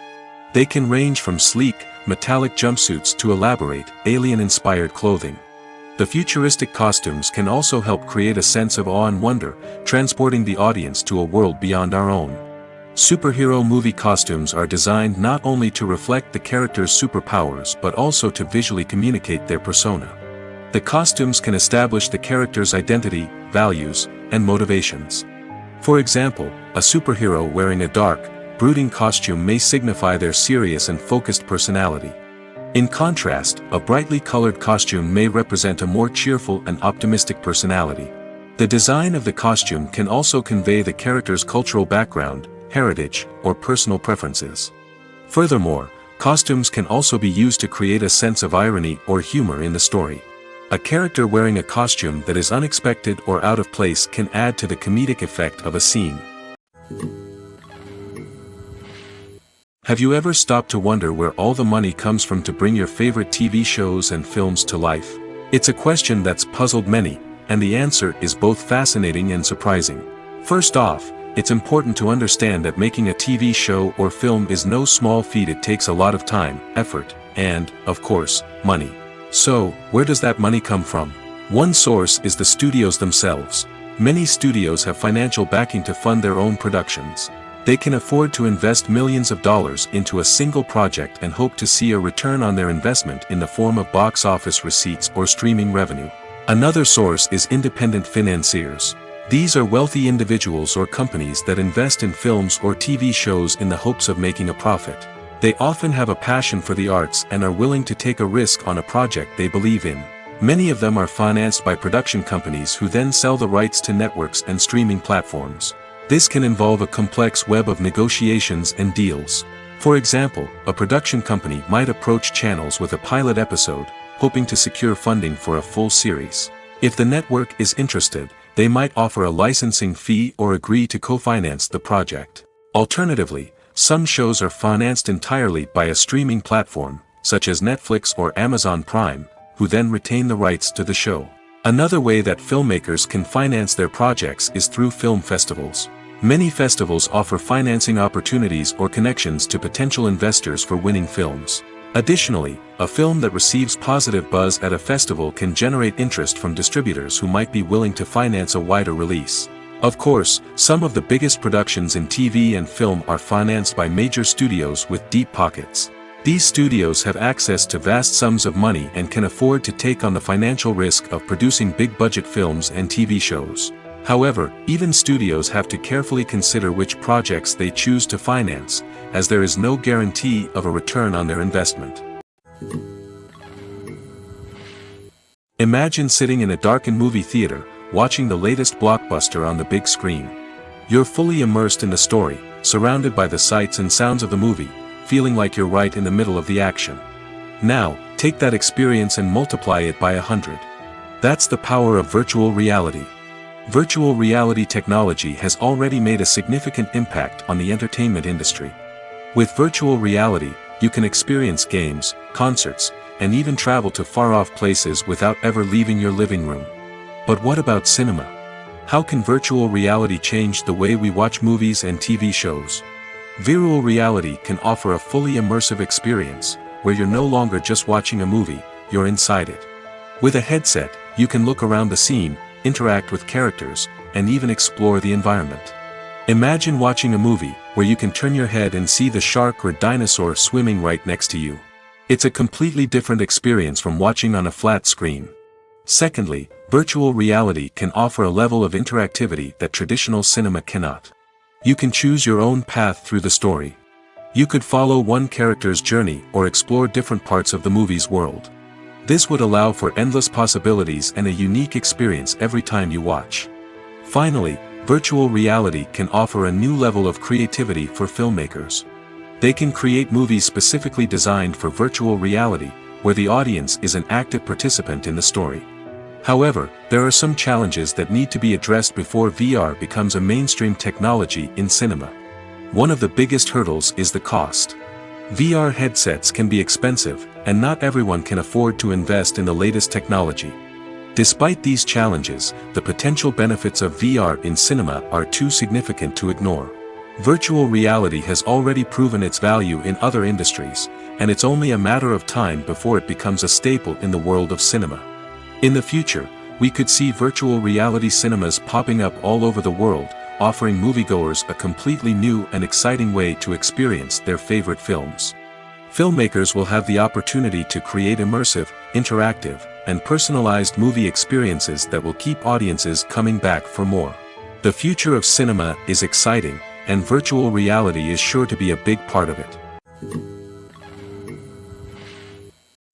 They can range from sleek, metallic jumpsuits to elaborate, alien-inspired clothing. The futuristic costumes can also help create a sense of awe and wonder, transporting the audience to a world beyond our own. Superhero movie costumes are designed not only to reflect the character's superpowers but also to visually communicate their persona. The costumes can establish the character's identity, values, and motivations. For example, a superhero wearing a dark, brooding costume may signify their serious and focused personality. In contrast, a brightly colored costume may represent a more cheerful and optimistic personality. The design of the costume can also convey the character's cultural background, heritage, or personal preferences. Furthermore, costumes can also be used to create a sense of irony or humor in the story. A character wearing a costume that is unexpected or out of place can add to the comedic effect of a scene. Have you ever stopped to wonder where all the money comes from to bring your favorite TV shows and films to life? It's a question that's puzzled many, and the answer is both fascinating and surprising. First off, it's important to understand that making a TV show or film is no small feat. It takes a lot of time, effort, and, of course, money. So, where does that money come from? One source is the studios themselves. Many studios have financial backing to fund their own productions. They can afford to invest millions of dollars into a single project and hope to see a return on their investment in the form of box office receipts or streaming revenue. Another source is independent financiers. These are wealthy individuals or companies that invest in films or TV shows in the hopes of making a profit. They often have a passion for the arts and are willing to take a risk on a project they believe in. Many of them are financed by production companies who then sell the rights to networks and streaming platforms. This can involve a complex web of negotiations and deals. For example, a production company might approach channels with a pilot episode, hoping to secure funding for a full series. If the network is interested, they might offer a licensing fee or agree to co-finance the project. Alternatively, some shows are financed entirely by a streaming platform, such as Netflix or Amazon Prime, who then retain the rights to the show. Another way that filmmakers can finance their projects is through film festivals. Many festivals offer financing opportunities or connections to potential investors for winning films. Additionally, a film that receives positive buzz at a festival can generate interest from distributors who might be willing to finance a wider release. Of course, some of the biggest productions in TV and film are financed by major studios with deep pockets. These studios have access to vast sums of money and can afford to take on the financial risk of producing big-budget films and TV shows. However, even studios have to carefully consider which projects they choose to finance, as there is no guarantee of a return on their investment. Imagine sitting in a darkened movie theater, watching the latest blockbuster on the big screen. You're fully immersed in the story, surrounded by the sights and sounds of the movie, feeling like you're right in the middle of the action. Now, take that experience and multiply it by 100. That's the power of virtual reality. Virtual reality technology has already made a significant impact on the entertainment industry. With virtual reality, you can experience games, concerts, and even travel to far-off places without ever leaving your living room. But what about cinema? How can virtual reality change the way we watch movies and TV shows? Virtual reality can offer a fully immersive experience, where you're no longer just watching a movie, you're inside it. With a headset, you can look around the scene, interact with characters, and even explore the environment. Imagine watching a movie where you can turn your head and see the shark or dinosaur swimming right next to you. It's a completely different experience from watching on a flat screen. Secondly, virtual reality can offer a level of interactivity that traditional cinema cannot. You can choose your own path through the story. You could follow one character's journey or explore different parts of the movie's world. This would allow for endless possibilities and a unique experience every time you watch. Finally, virtual reality can offer a new level of creativity for filmmakers. They can create movies specifically designed for virtual reality, where the audience is an active participant in the story. However, there are some challenges that need to be addressed before VR becomes a mainstream technology in cinema. One of the biggest hurdles is the cost. VR headsets can be expensive, and not everyone can afford to invest in the latest technology. Despite these challenges, the potential benefits of VR in cinema are too significant to ignore. Virtual reality has already proven its value in other industries, and it's only a matter of time before it becomes a staple in the world of cinema. In the future, we could see virtual reality cinemas popping up all over the world, offering moviegoers a completely new and exciting way to experience their favorite films. Filmmakers will have the opportunity to create immersive, interactive, and personalized movie experiences that will keep audiences coming back for more. The future of cinema is exciting, and virtual reality is sure to be a big part of it.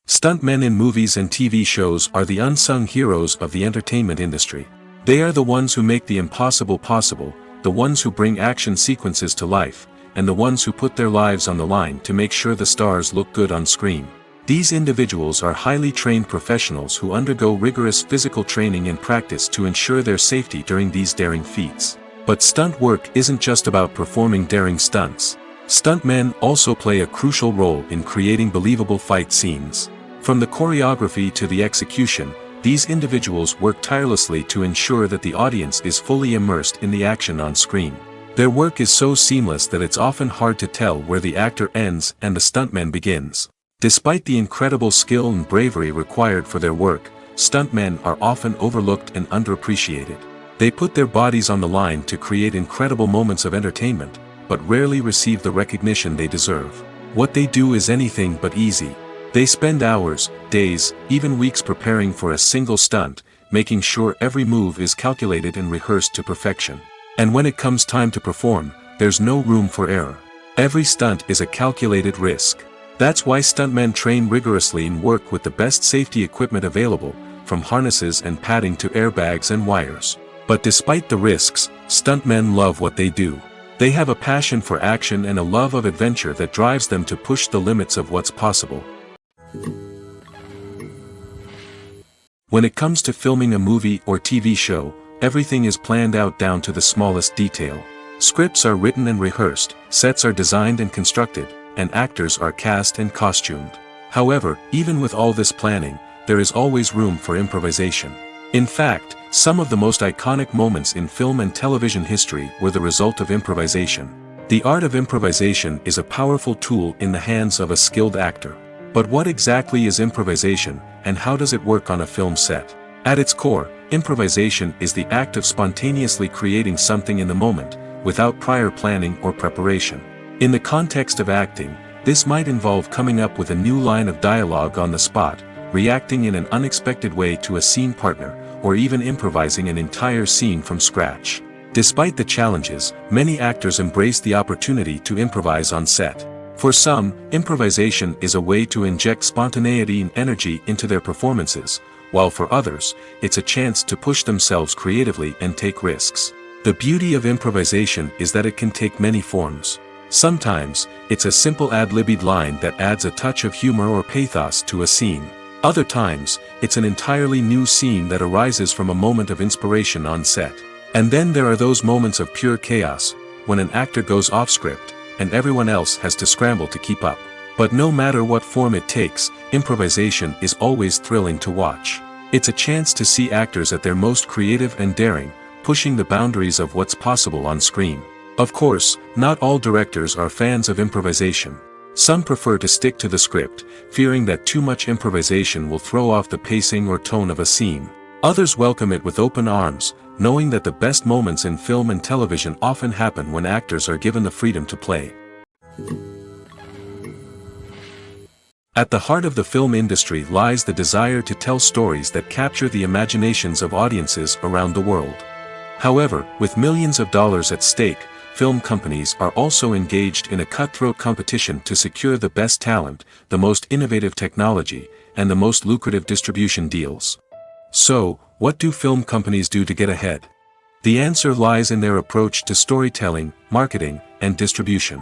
Stuntmen in movies and TV shows are the unsung heroes of the entertainment industry. They are the ones who make the impossible possible, the ones who bring action sequences to life, and the ones who put their lives on the line to make sure the stars look good on screen. These individuals are highly trained professionals who undergo rigorous physical training and practice to ensure their safety during these daring feats. But stunt work isn't just about performing daring stunts. Stuntmen also play a crucial role in creating believable fight scenes. From the choreography to the execution, these individuals work tirelessly to ensure that the audience is fully immersed in the action on screen. Their work is so seamless that it's often hard to tell where the actor ends and the stuntman begins. Despite the incredible skill and bravery required for their work, stuntmen are often overlooked and underappreciated. They put their bodies on the line to create incredible moments of entertainment, but rarely receive the recognition they deserve. What they do is anything but easy. They spend hours, days, even weeks preparing for a single stunt, making sure every move is calculated and rehearsed to perfection. And when it comes time to perform, there's no room for error. Every stunt is a calculated risk. That's why stuntmen train rigorously and work with the best safety equipment available, from harnesses and padding to airbags and wires. But despite the risks, stuntmen love what they do. They have a passion for action and a love of adventure that drives them to push the limits of what's possible. When it comes to filming a movie or TV show, everything is planned out down to the smallest detail. Scripts are written and rehearsed, sets are designed and constructed, and actors are cast and costumed. However, even with all this planning, there is always room for improvisation. In fact, some of the most iconic moments in film and television history were the result of improvisation. The art of improvisation is a powerful tool in the hands of a skilled actor. But what exactly is improvisation, and how does it work on a film set? At its core, improvisation is the act of spontaneously creating something in the moment, without prior planning or preparation. In the context of acting, this might involve coming up with a new line of dialogue on the spot, reacting in an unexpected way to a scene partner, or even improvising an entire scene from scratch. Despite the challenges, many actors embrace the opportunity to improvise on set. For some, improvisation is a way to inject spontaneity and energy into their performances, while for others, it's a chance to push themselves creatively and take risks. The beauty of improvisation is that it can take many forms. Sometimes, it's a simple ad-libbed line that adds a touch of humor or pathos to a scene. Other times, it's an entirely new scene that arises from a moment of inspiration on set. And then there are those moments of pure chaos, when an actor goes off script, and everyone else has to scramble to keep up. But no matter what form it takes, improvisation is always thrilling to watch. It's a chance to see actors at their most creative and daring, pushing the boundaries of what's possible on screen. Of course, not all directors are fans of improvisation. Some prefer to stick to the script, fearing that too much improvisation will throw off the pacing or tone of a scene. Others welcome it with open arms, knowing that the best moments in film and television often happen when actors are given the freedom to play. At the heart of the film industry lies the desire to tell stories that capture the imaginations of audiences around the world. However, with millions of dollars at stake, film companies are also engaged in a cutthroat competition to secure the best talent, the most innovative technology, and the most lucrative distribution deals. So, what do film companies do to get ahead? The answer lies in their approach to storytelling, marketing, and distribution.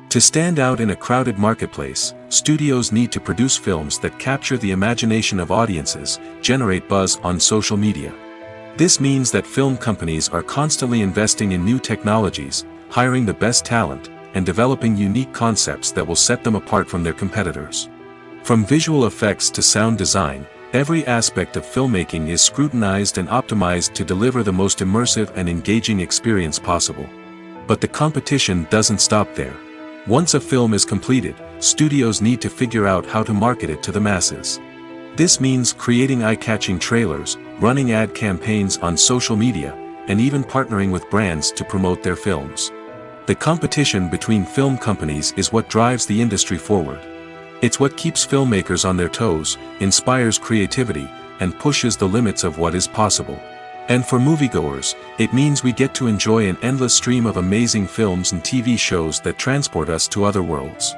To stand out in a crowded marketplace, studios need to produce films that capture the imagination of audiences, generate buzz on social media. This means that film companies are constantly investing in new technologies, hiring the best talent, and developing unique concepts that will set them apart from their competitors. From visual effects to sound design, every aspect of filmmaking is scrutinized and optimized to deliver the most immersive and engaging experience possible. But the competition doesn't stop there. Once a film is completed, studios need to figure out how to market it to the masses. This means creating eye-catching trailers, running ad campaigns on social media, and even partnering with brands to promote their films. The competition between film companies is what drives the industry forward. It's what keeps filmmakers on their toes, inspires creativity, and pushes the limits of what is possible. And for moviegoers, it means we get to enjoy an endless stream of amazing films and TV shows that transport us to other worlds.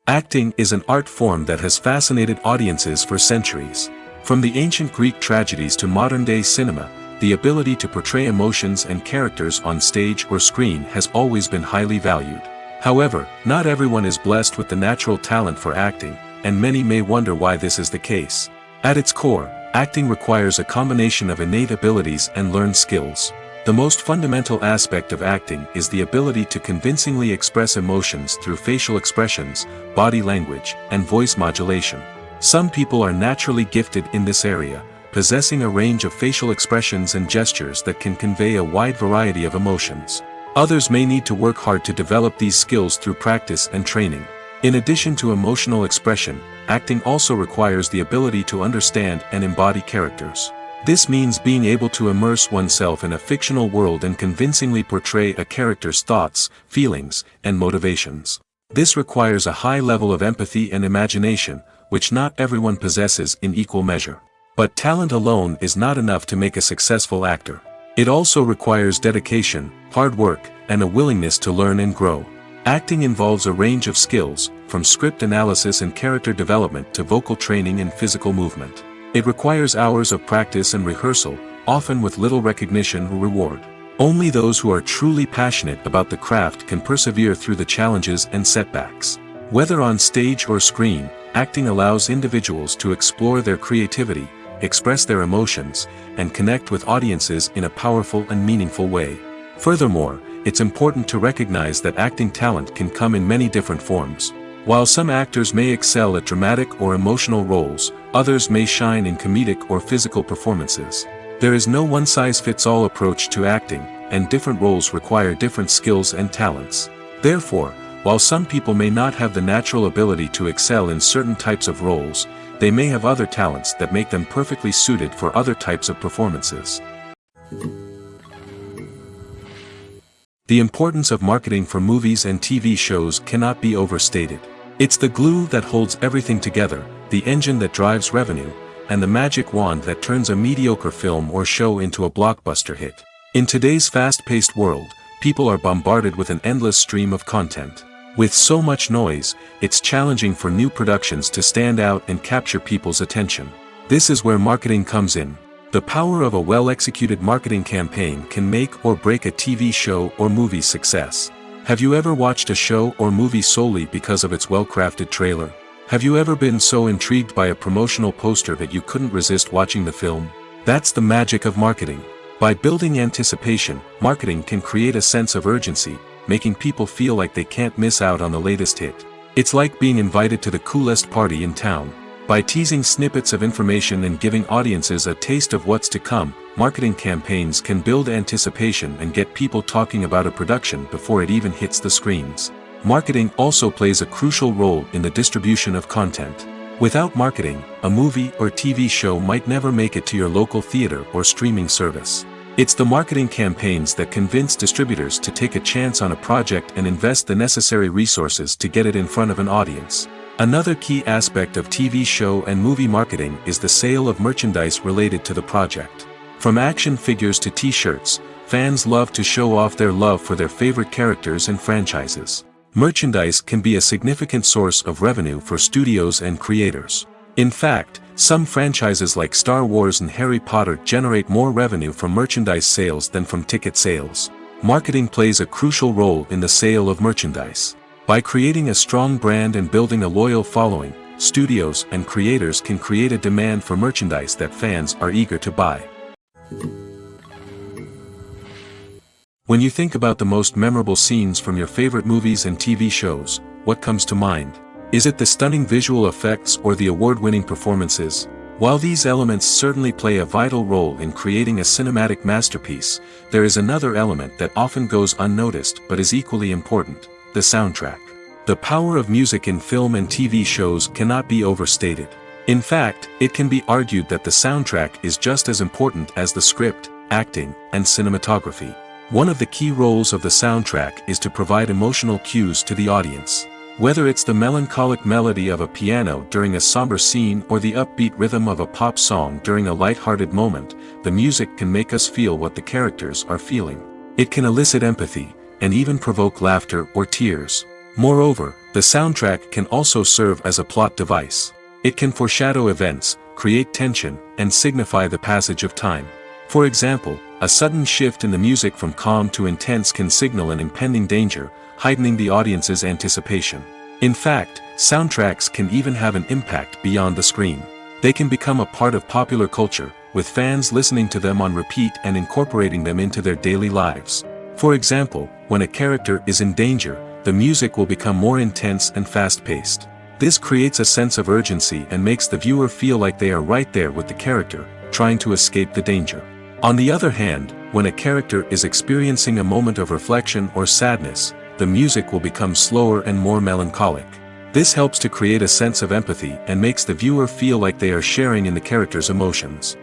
Acting is an art form that has fascinated audiences for centuries. From the ancient Greek tragedies to modern-day cinema, the ability to portray emotions and characters on stage or screen has always been highly valued. However, not everyone is blessed with the natural talent for acting, and many may wonder why this is the case. At its core, acting requires a combination of innate abilities and learned skills. The most fundamental aspect of acting is the ability to convincingly express emotions through facial expressions, body language, and voice modulation. Some people are naturally gifted in this area, possessing a range of facial expressions and gestures that can convey a wide variety of emotions. Others may need to work hard to develop these skills through practice and training. In addition to emotional expression, acting also requires the ability to understand and embody characters. This means being able to immerse oneself in a fictional world and convincingly portray a character's thoughts, feelings, and motivations. This requires a high level of empathy and imagination, which not everyone possesses in equal measure. But talent alone is not enough to make a successful actor. It also requires dedication, hard work, and a willingness to learn and grow. Acting involves a range of skills, from script analysis and character development to vocal training and physical movement. It requires hours of practice and rehearsal, often with little recognition or reward. Only those who are truly passionate about the craft can persevere through the challenges and setbacks. Whether on stage or screen, acting allows individuals to explore their creativity, express their emotions, and connect with audiences in a powerful and meaningful way. Furthermore, it's important to recognize that acting talent can come in many different forms. While some actors may excel at dramatic or emotional roles, others may shine in comedic or physical performances. There is no one-size-fits-all approach to acting, and different roles require different skills and talents. Therefore, while some people may not have the natural ability to excel in certain types of roles, they may have other talents that make them perfectly suited for other types of performances. The importance of marketing for movies and TV shows cannot be overstated. It's the glue that holds everything together, the engine that drives revenue, and the magic wand that turns a mediocre film or show into a blockbuster hit. In today's fast-paced world, people are bombarded with an endless stream of content. With so much noise, it's challenging for new productions to stand out and capture people's attention. This is where marketing comes in. The power of a well-executed marketing campaign can make or break a TV show or movie's success. Have you ever watched a show or movie solely because of its well-crafted trailer? Have you ever been so intrigued by a promotional poster that you couldn't resist watching the film? That's the magic of marketing. By building anticipation, marketing can create a sense of urgency, making people feel like they can't miss out on the latest hit. It's like being invited to the coolest party in town. By teasing snippets of information and giving audiences a taste of what's to come, marketing campaigns can build anticipation and get people talking about a production before it even hits the screens. Marketing also plays a crucial role in the distribution of content. Without marketing, a movie or TV show might never make it to your local theater or streaming service. It's the marketing campaigns that convince distributors to take a chance on a project and invest the necessary resources to get it in front of an audience. Another key aspect of TV show and movie marketing is the sale of merchandise related to the project. From action figures to t-shirts, fans love to show off their love for their favorite characters and franchises. Merchandise can be a significant source of revenue for studios and creators. In fact, some franchises like Star Wars and Harry Potter generate more revenue from merchandise sales than from ticket sales. Marketing plays a crucial role in the sale of merchandise. By creating a strong brand and building a loyal following, studios and creators can create a demand for merchandise that fans are eager to buy. When you think about the most memorable scenes from your favorite movies and TV shows, what comes to mind? Is it the stunning visual effects or the award-winning performances? While these elements certainly play a vital role in creating a cinematic masterpiece, there is another element that often goes unnoticed but is equally important: the soundtrack. The power of music in film and TV shows cannot be overstated. In fact, it can be argued that the soundtrack is just as important as the script, acting, and cinematography. One of the key roles of the soundtrack is to provide emotional cues to the audience. Whether it's the melancholic melody of a piano during a somber scene or the upbeat rhythm of a pop song during a light-hearted moment, the music can make us feel what the characters are feeling. It can elicit empathy, and even provoke laughter or tears. Moreover, the soundtrack can also serve as a plot device. It can foreshadow events, create tension, and signify the passage of time. For example, a sudden shift in the music from calm to intense can signal an impending danger, heightening the audience's anticipation. In fact, soundtracks can even have an impact beyond the screen. They can become a part of popular culture, with fans listening to them on repeat and incorporating them into their daily lives. For example, when a character is in danger, the music will become more intense and fast-paced. This creates a sense of urgency and makes the viewer feel like they are right there with the character, trying to escape the danger. On the other hand, when a character is experiencing a moment of reflection or sadness, the music will become slower and more melancholic. This helps to create a sense of empathy and makes the viewer feel like they are sharing in the character's emotions.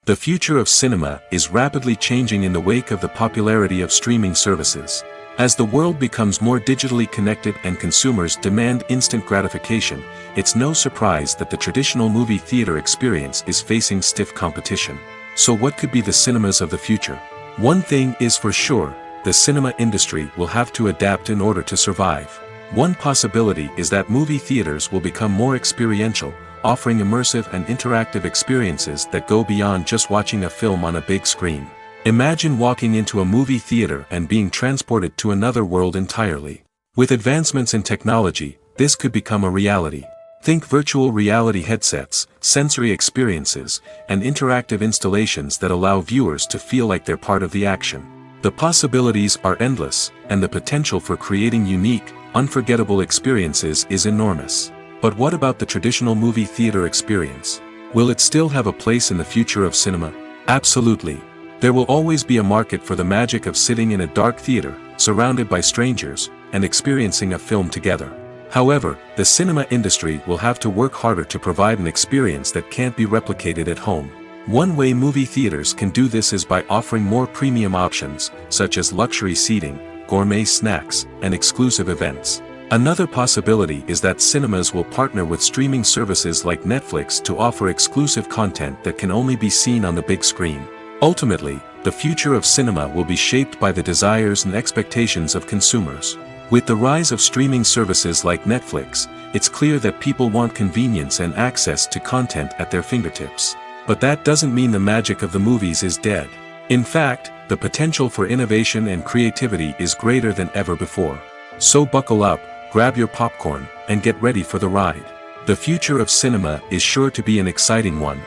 The future of cinema is rapidly changing in the wake of the popularity of streaming services. As the world becomes more digitally connected and consumers demand instant gratification, it's no surprise that the traditional movie theater experience is facing stiff competition. So what could be the cinemas of the future? One thing is for sure: the cinema industry will have to adapt in order to survive. One possibility is that movie theaters will become more experiential, offering immersive and interactive experiences that go beyond just watching a film on a big screen. Imagine walking into a movie theater and being transported to another world entirely. With advancements in technology, this could become a reality. Think virtual reality headsets, sensory experiences, and interactive installations that allow viewers to feel like they're part of the action. The possibilities are endless, and the potential for creating unique, unforgettable experiences is enormous. But what about the traditional movie theater experience? Will it still have a place in the future of cinema? Absolutely. There will always be a market for the magic of sitting in a dark theater, surrounded by strangers, and experiencing a film together. However, the cinema industry will have to work harder to provide an experience that can't be replicated at home. One way movie theaters can do this is by offering more premium options, such as luxury seating, gourmet snacks, and exclusive events. Another possibility is that cinemas will partner with streaming services like Netflix to offer exclusive content that can only be seen on the big screen. Ultimately, the future of cinema will be shaped by the desires and expectations of consumers. With the rise of streaming services like Netflix, it's clear that people want convenience and access to content at their fingertips. But that doesn't mean the magic of the movies is dead. In fact, the potential for innovation and creativity is greater than ever before. So buckle up, grab your popcorn, and get ready for the ride. The future of cinema is sure to be an exciting one.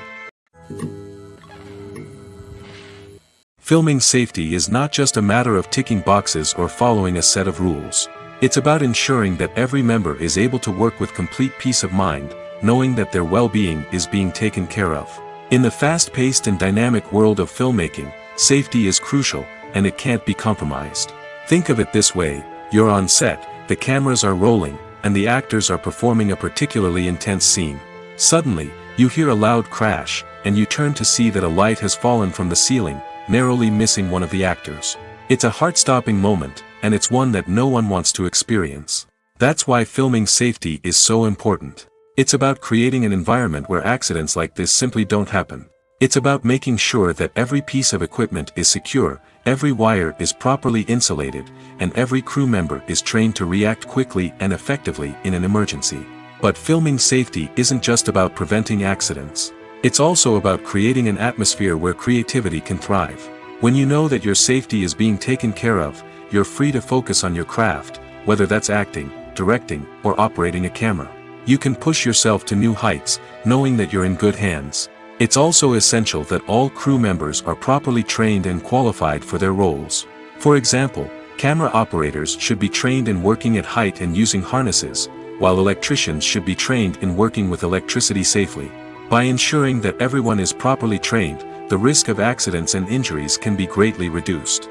Filming safety is not just a matter of ticking boxes or following a set of rules. It's about ensuring that every member is able to work with complete peace of mind, knowing that their well-being is being taken care of. In the fast-paced and dynamic world of filmmaking, safety is crucial, and it can't be compromised. Think of it this way: you're on set, the cameras are rolling, and the actors are performing a particularly intense scene. Suddenly, you hear a loud crash, and you turn to see that a light has fallen from the ceiling, narrowly missing one of the actors. It's a heart-stopping moment, and it's one that no one wants to experience. That's why filming safety is so important. It's about creating an environment where accidents like this simply don't happen. It's about making sure that every piece of equipment is secure, every wire is properly insulated, and every crew member is trained to react quickly and effectively in an emergency. But filming safety isn't just about preventing accidents. It's also about creating an atmosphere where creativity can thrive. When you know that your safety is being taken care of, you're free to focus on your craft, whether that's acting, directing, or operating a camera. You can push yourself to new heights, knowing that you're in good hands. It's also essential that all crew members are properly trained and qualified for their roles. For example, camera operators should be trained in working at height and using harnesses, while electricians should be trained in working with electricity safely. By ensuring that everyone is properly trained, the risk of accidents and injuries can be greatly reduced.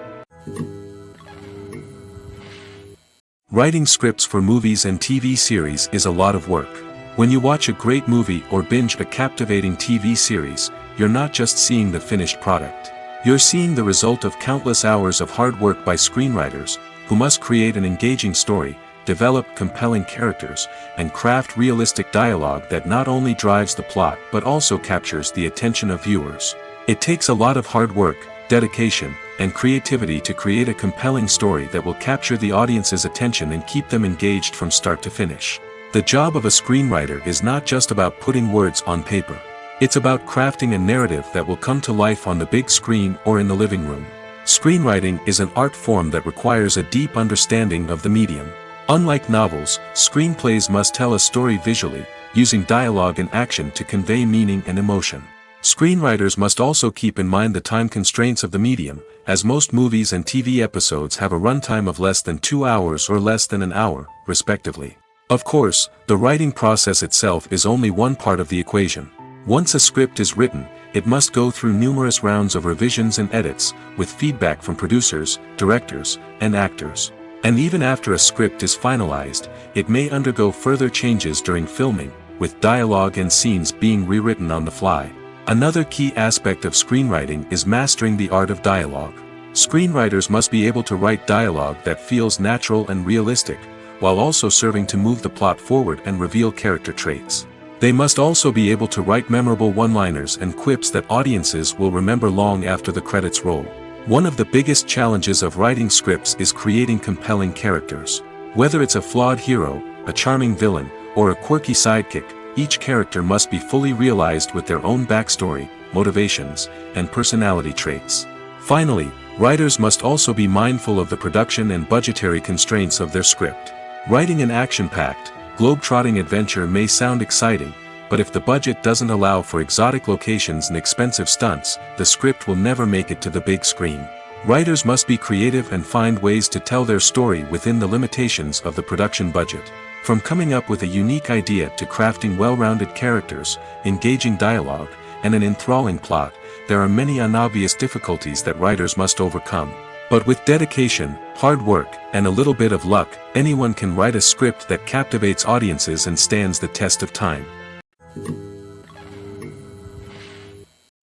Writing scripts for movies and TV series is a lot of work. When you watch a great movie or binge a captivating TV series, you're not just seeing the finished product. You're seeing the result of countless hours of hard work by screenwriters, who must create an engaging story, develop compelling characters, and craft realistic dialogue that not only drives the plot but also captures the attention of viewers. It takes a lot of hard work, dedication, and creativity to create a compelling story that will capture the audience's attention and keep them engaged from start to finish. The job of a screenwriter is not just about putting words on paper. It's about crafting a narrative that will come to life on the big screen or in the living room. Screenwriting is an art form that requires a deep understanding of the medium. Unlike novels, screenplays must tell a story visually, using dialogue and action to convey meaning and emotion. Screenwriters must also keep in mind the time constraints of the medium, as most movies and TV episodes have a runtime of less than 2 hours or less than an hour, respectively. Of course, the writing process itself is only one part of the equation. Once a script is written, it must go through numerous rounds of revisions and edits, with feedback from producers, directors, and actors. And even after a script is finalized, it may undergo further changes during filming, with dialogue and scenes being rewritten on the fly. Another key aspect of screenwriting is mastering the art of dialogue. Screenwriters must be able to write dialogue that feels natural and realistic, while also serving to move the plot forward and reveal character traits. They must also be able to write memorable one-liners and quips that audiences will remember long after the credits roll. One of the biggest challenges of writing scripts is creating compelling characters. Whether it's a flawed hero, a charming villain, or a quirky sidekick, each character must be fully realized with their own backstory, motivations, and personality traits. Finally, writers must also be mindful of the production and budgetary constraints of their script. Writing an action-packed, globe-trotting adventure may sound exciting, but if the budget doesn't allow for exotic locations and expensive stunts, the script will never make it to the big screen. Writers must be creative and find ways to tell their story within the limitations of the production budget. From coming up with a unique idea to crafting well-rounded characters, engaging dialogue, and an enthralling plot, there are many unobvious difficulties that writers must overcome. But with dedication, hard work, and a little bit of luck, anyone can write a script that captivates audiences and stands the test of time.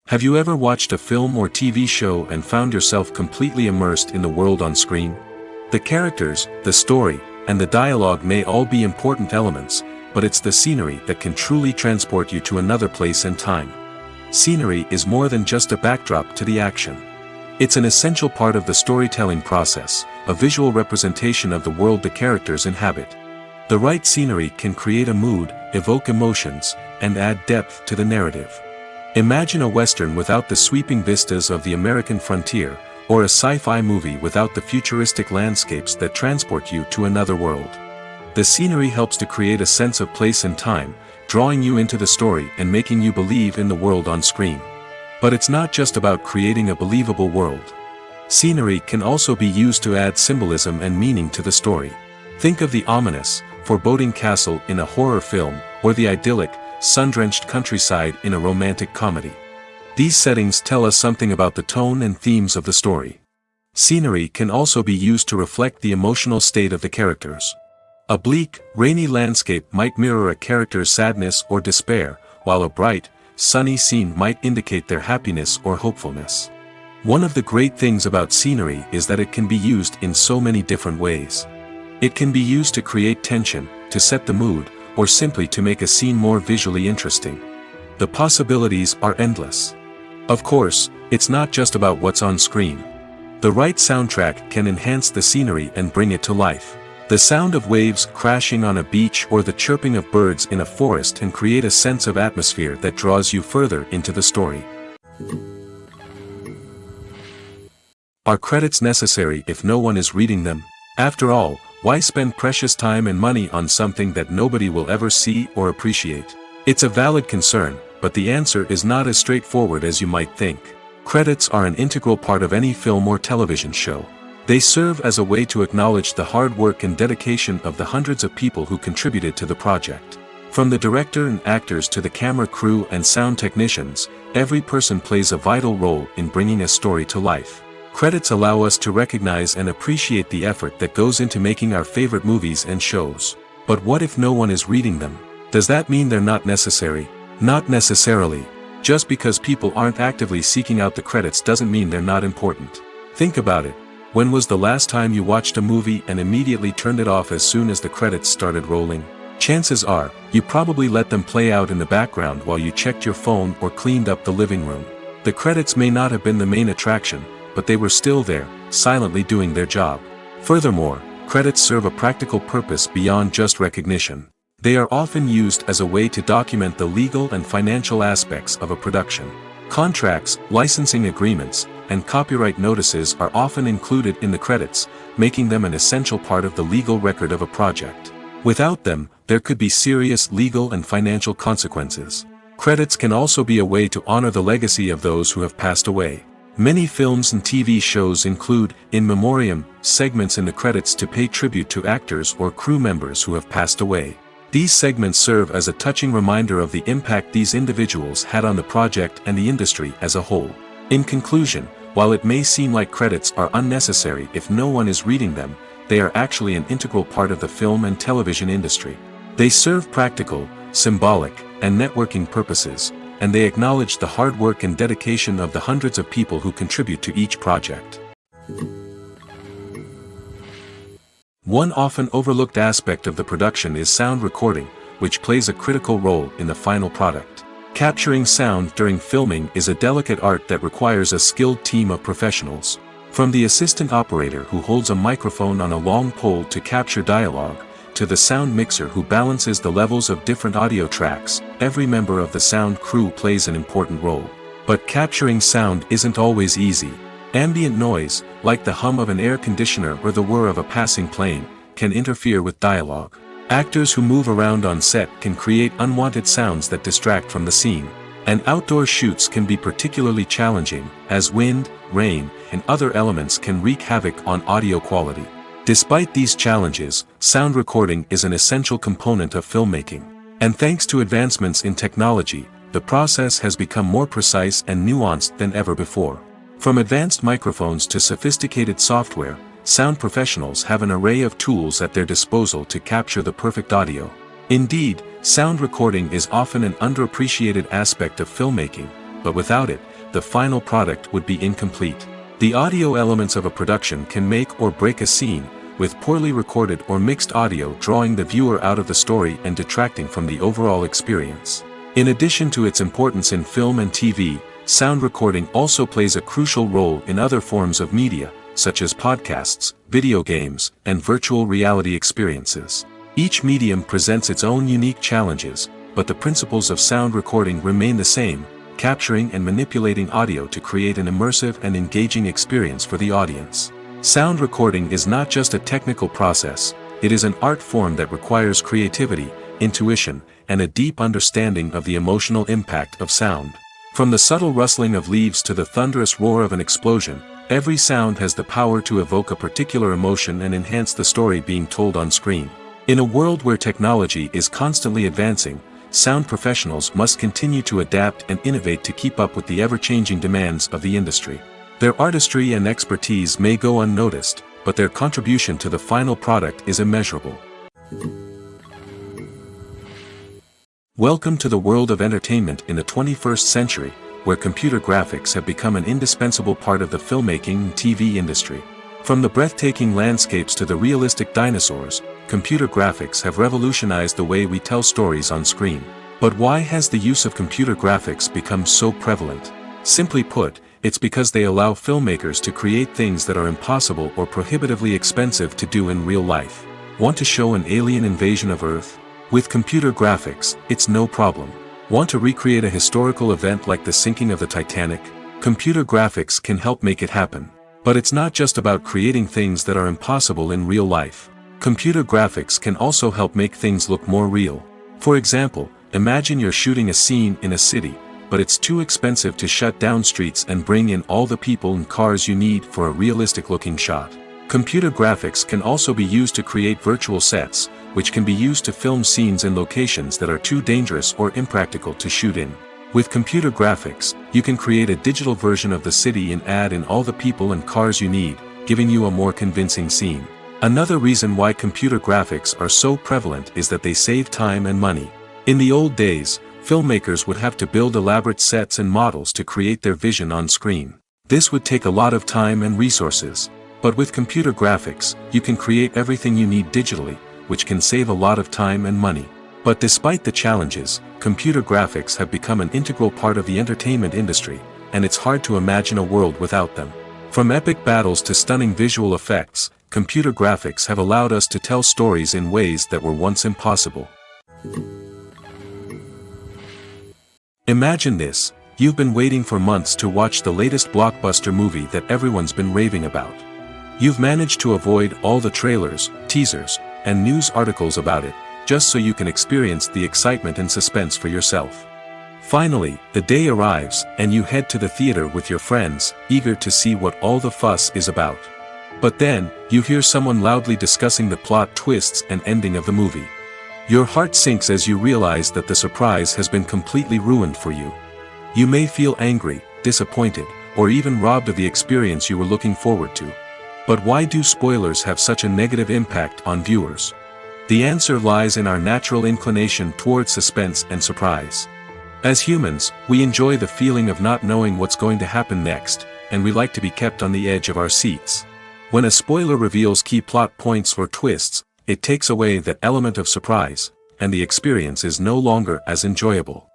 Have you ever watched a film or TV show and found yourself completely immersed in the world on screen? The characters, the story, and the dialogue may all be important elements, but it's the scenery that can truly transport you to another place and time. Scenery is more than just a backdrop to the action. It's an essential part of the storytelling process, a visual representation of the world the characters inhabit. The right scenery can create a mood, evoke emotions, and add depth to the narrative. Imagine a Western without the sweeping vistas of the American frontier, or a sci-fi movie without the futuristic landscapes that transport you to another world. The scenery helps to create a sense of place and time, drawing you into the story and making you believe in the world on screen. But it's not just about creating a believable world. Scenery can also be used to add symbolism and meaning to the story. Think of the ominous, foreboding castle in a horror film, or the idyllic, sun-drenched countryside in a romantic comedy. These settings tell us something about the tone and themes of the story. Scenery can also be used to reflect the emotional state of the characters. A bleak, rainy landscape might mirror a character's sadness or despair, while a bright, sunny scene might indicate their happiness or hopefulness. One of the great things about scenery is that it can be used in so many different ways. It can be used to create tension, to set the mood, or simply to make a scene more visually interesting. The possibilities are endless. Of course, it's not just about what's on screen. The right soundtrack can enhance the scenery and bring it to life. The sound of waves crashing on a beach or the chirping of birds in a forest can create a sense of atmosphere that draws you further into the story. Are credits necessary if no one is reading them? After all, why spend precious time and money on something that nobody will ever see or appreciate? It's a valid concern, but the answer is not as straightforward as you might think. Credits are an integral part of any film or television show. They serve as a way to acknowledge the hard work and dedication of the hundreds of people who contributed to the project. From the director and actors to the camera crew and sound technicians, every person plays a vital role in bringing a story to life. Credits allow us to recognize and appreciate the effort that goes into making our favorite movies and shows. But what if no one is reading them? Does that mean they're not necessary? Not necessarily. Just because people aren't actively seeking out the credits doesn't mean they're not important. Think about it. When was the last time you watched a movie and immediately turned it off as soon as the credits started rolling? Chances are, you probably let them play out in the background while you checked your phone or cleaned up the living room. The credits may not have been the main attraction, but they were still there, silently doing their job. Furthermore, credits serve a practical purpose beyond just recognition. They are often used as a way to document the legal and financial aspects of a production. Contracts, licensing agreements, and copyright notices are often included in the credits, making them an essential part of the legal record of a project. Without them, there could be serious legal and financial consequences. Credits can also be a way to honor the legacy of those who have passed away. Many films and TV shows include, in memoriam, segments in the credits to pay tribute to actors or crew members who have passed away. These segments serve as a touching reminder of the impact these individuals had on the project and the industry as a whole. In conclusion, while it may seem like credits are unnecessary if no one is reading them, they are actually an integral part of the film and television industry. They serve practical, symbolic, and networking purposes, and they acknowledge the hard work and dedication of the hundreds of people who contribute to each project. One often overlooked aspect of the production is sound recording, which plays a critical role in the final product. Capturing sound during filming is a delicate art that requires a skilled team of professionals. From the assistant operator who holds a microphone on a long pole to capture dialogue, to the sound mixer who balances the levels of different audio tracks, every member of the sound crew plays an important role. But capturing sound isn't always easy. Ambient noise, like the hum of an air conditioner or the whir of a passing plane, can interfere with dialogue. Actors who move around on set can create unwanted sounds that distract from the scene. And outdoor shoots can be particularly challenging, as wind, rain, and other elements can wreak havoc on audio quality. Despite these challenges, sound recording is an essential component of filmmaking. And thanks to advancements in technology, the process has become more precise and nuanced than ever before. From advanced microphones to sophisticated software, sound professionals have an array of tools at their disposal to capture the perfect audio. Indeed, sound recording is often an underappreciated aspect of filmmaking, but without it, the final product would be incomplete. The audio elements of a production can make or break a scene, with poorly recorded or mixed audio drawing the viewer out of the story and detracting from the overall experience. In addition to its importance in film and TV, sound recording also plays a crucial role in other forms of media, such as podcasts, video games, and virtual reality experiences. Each medium presents its own unique challenges, but the principles of sound recording remain the same, capturing and manipulating audio to create an immersive and engaging experience for the audience. Sound recording is not just a technical process, it is an art form that requires creativity, intuition, and a deep understanding of the emotional impact of sound. From the subtle rustling of leaves to the thunderous roar of an explosion, every sound has the power to evoke a particular emotion and enhance the story being told on screen. In a world where technology is constantly advancing, sound professionals must continue to adapt and innovate to keep up with the ever-changing demands of the industry. Their artistry and expertise may go unnoticed, but their contribution to the final product is immeasurable. Welcome to the world of entertainment in the 21st century, where computer graphics have become an indispensable part of the filmmaking and TV industry. From the breathtaking landscapes to the realistic dinosaurs, computer graphics have revolutionized the way we tell stories on screen. But why has the use of computer graphics become so prevalent? Simply put, it's because they allow filmmakers to create things that are impossible or prohibitively expensive to do in real life. Want to show an alien invasion of Earth? With computer graphics, it's no problem. Want to recreate a historical event like the sinking of the Titanic? Computer graphics can help make it happen. But it's not just about creating things that are impossible in real life. Computer graphics can also help make things look more real. For example, Imagine you're shooting a scene in a city, but it's too expensive to shut down streets and bring in all the people and cars you need for a realistic-looking shot. Computer graphics can also be used to create virtual sets, which can be used to film scenes in locations that are too dangerous or impractical to shoot in. With computer graphics, you can create a digital version of the city and add in all the people and cars you need, giving you a more convincing scene. Another reason why computer graphics are so prevalent is that they save time and money. In the old days, filmmakers would have to build elaborate sets and models to create their vision on screen. This would take a lot of time and resources. But with computer graphics, you can create everything you need digitally, which can save a lot of time and money. But despite the challenges, computer graphics have become an integral part of the entertainment industry, and it's hard to imagine a world without them. From epic battles to stunning visual effects, computer graphics have allowed us to tell stories in ways that were once impossible. Imagine this: you've been waiting for months to watch the latest blockbuster movie that everyone's been raving about. You've managed to avoid all the trailers, teasers, and news articles about it, just so you can experience the excitement and suspense for yourself. Finally, the day arrives, and you head to the theater with your friends, eager to see what all the fuss is about. But then, you hear someone loudly discussing the plot twists and ending of the movie. Your heart sinks as you realize that the surprise has been completely ruined for you. You may feel angry, disappointed, or even robbed of the experience you were looking forward to. But why do spoilers have such a negative impact on viewers? The answer lies in our natural inclination toward suspense and surprise. As humans, we enjoy the feeling of not knowing what's going to happen next, and we like to be kept on the edge of our seats. When a spoiler reveals key plot points or twists, it takes away that element of surprise, and the experience is no longer as enjoyable.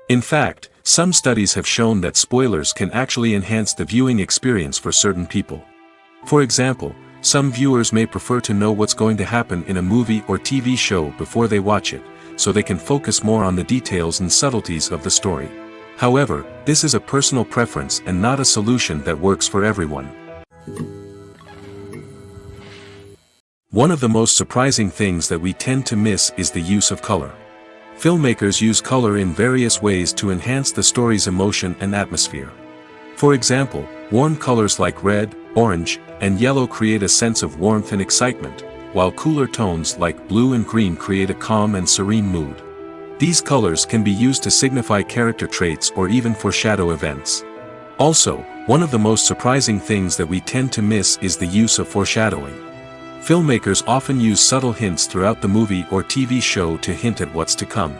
In fact, some studies have shown that spoilers can actually enhance the viewing experience for certain people. For example, some viewers may prefer to know what's going to happen in a movie or TV show before they watch it, so they can focus more on the details and subtleties of the story. However, this is a personal preference and not a solution that works for everyone. One of the most surprising things that we tend to miss is the use of color. Filmmakers use color in various ways to enhance the story's emotion and atmosphere. For example, warm colors like red, orange, and yellow create a sense of warmth and excitement, while cooler tones like blue and green create a calm and serene mood. These colors can be used to signify character traits or even foreshadow events. Also, one of the most surprising things that we tend to miss is the use of foreshadowing. Filmmakers often use subtle hints throughout the movie or TV show to hint at what's to come.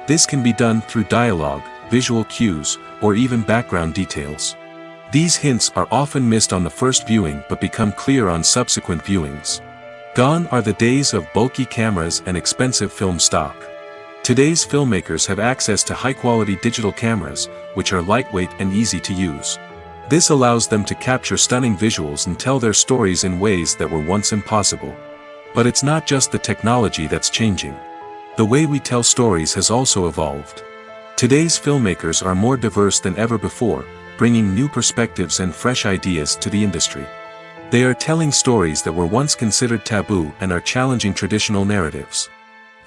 This can be done through dialogue, visual cues, or even background details. These hints are often missed on the first viewing but become clear on subsequent viewings. Gone are the days of bulky cameras and expensive film stock. Today's filmmakers have access to high-quality digital cameras, which are lightweight and easy to use. This allows them to capture stunning visuals and tell their stories in ways that were once impossible. But it's not just the technology that's changing. The way we tell stories has also evolved. Today's filmmakers are more diverse than ever before, bringing new perspectives and fresh ideas to the industry. They are telling stories that were once considered taboo and are challenging traditional narratives.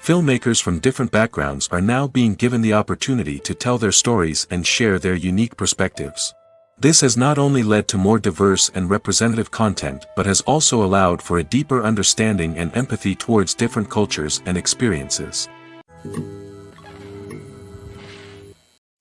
Filmmakers from different backgrounds are now being given the opportunity to tell their stories and share their unique perspectives. This has not only led to more diverse and representative content but has also allowed for a deeper understanding and empathy towards different cultures and experiences.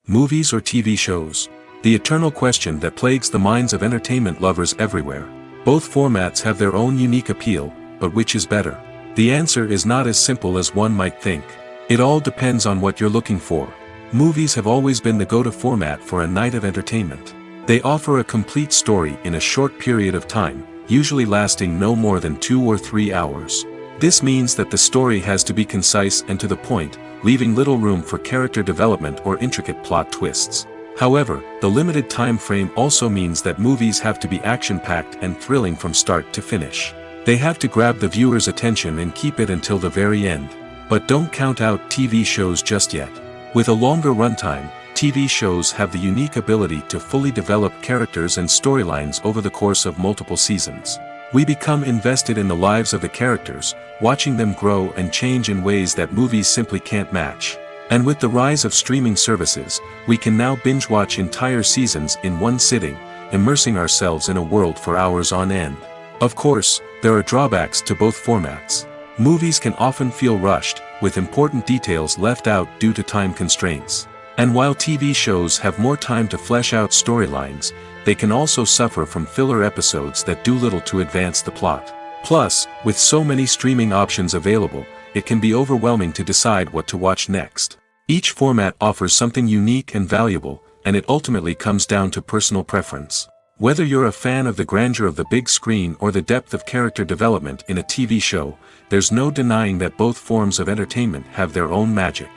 Movies or TV shows? The eternal question that plagues the minds of entertainment lovers everywhere. Both formats have their own unique appeal, but which is better? The answer is not as simple as one might think. It all depends on what you're looking for. Movies have always been the go-to format for a night of entertainment. They offer a complete story in a short period of time, usually lasting no more than 2 or 3 hours. This means that the story has to be concise and to the point, leaving little room for character development or intricate plot twists. However, the limited time frame also means that movies have to be action-packed and thrilling from start to finish. They have to grab the viewer's attention and keep it until the very end. But don't count out TV shows just yet. With a longer runtime, TV shows have the unique ability to fully develop characters and storylines over the course of multiple seasons. We become invested in the lives of the characters, watching them grow and change in ways that movies simply can't match. And with the rise of streaming services, we can now binge-watch entire seasons in one sitting, immersing ourselves in a world for hours on end. Of course, there are drawbacks to both formats. Movies can often feel rushed, with important details left out due to time constraints. And while TV shows have more time to flesh out storylines, they can also suffer from filler episodes that do little to advance the plot. Plus, with so many streaming options available, it can be overwhelming to decide what to watch next. Each format offers something unique and valuable, and it ultimately comes down to personal preference. Whether you're a fan of the grandeur of the big screen or the depth of character development in a TV show, there's no denying that both forms of entertainment have their own magic.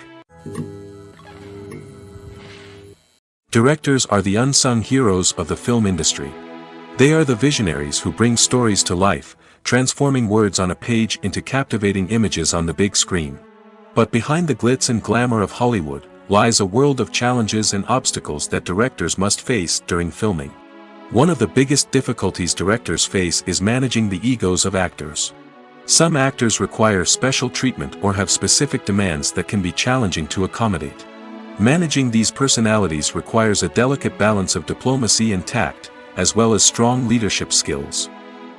Directors are the unsung heroes of the film industry. They are the visionaries who bring stories to life, transforming words on a page into captivating images on the big screen. But behind the glitz and glamour of Hollywood, lies a world of challenges and obstacles that directors must face during filming. One of the biggest difficulties directors face is managing the egos of actors. Some actors require special treatment or have specific demands that can be challenging to accommodate. Managing these personalities requires a delicate balance of diplomacy and tact, as well as strong leadership skills.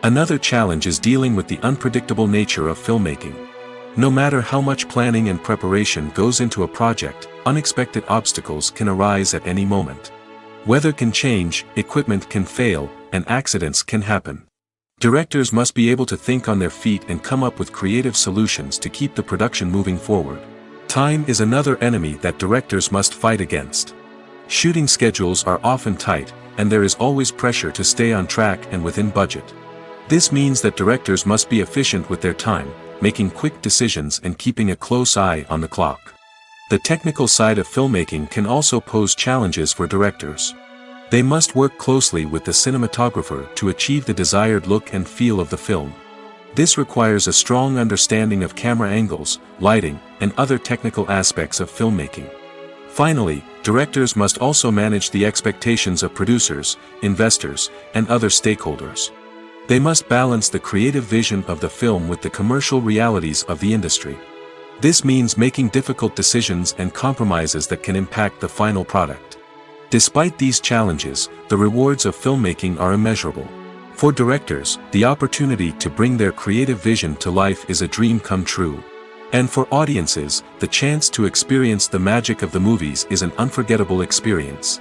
Another challenge is dealing with the unpredictable nature of filmmaking. No matter how much planning and preparation goes into a project, unexpected obstacles can arise at any moment. Weather can change, equipment can fail, and accidents can happen. Directors must be able to think on their feet and come up with creative solutions to keep the production moving forward. Time is another enemy that directors must fight against. Shooting schedules are often tight, and there is always pressure to stay on track and within budget. This means that directors must be efficient with their time, making quick decisions and keeping a close eye on the clock. The technical side of filmmaking can also pose challenges for directors. They must work closely with the cinematographer to achieve the desired look and feel of the film. This requires a strong understanding of camera angles, lighting, and other technical aspects of filmmaking. Finally, directors must also manage the expectations of producers, investors, and other stakeholders. They must balance the creative vision of the film with the commercial realities of the industry. This means making difficult decisions and compromises that can impact the final product. Despite these challenges, the rewards of filmmaking are immeasurable. For directors, the opportunity to bring their creative vision to life is a dream come true. And for audiences, the chance to experience the magic of the movies is an unforgettable experience.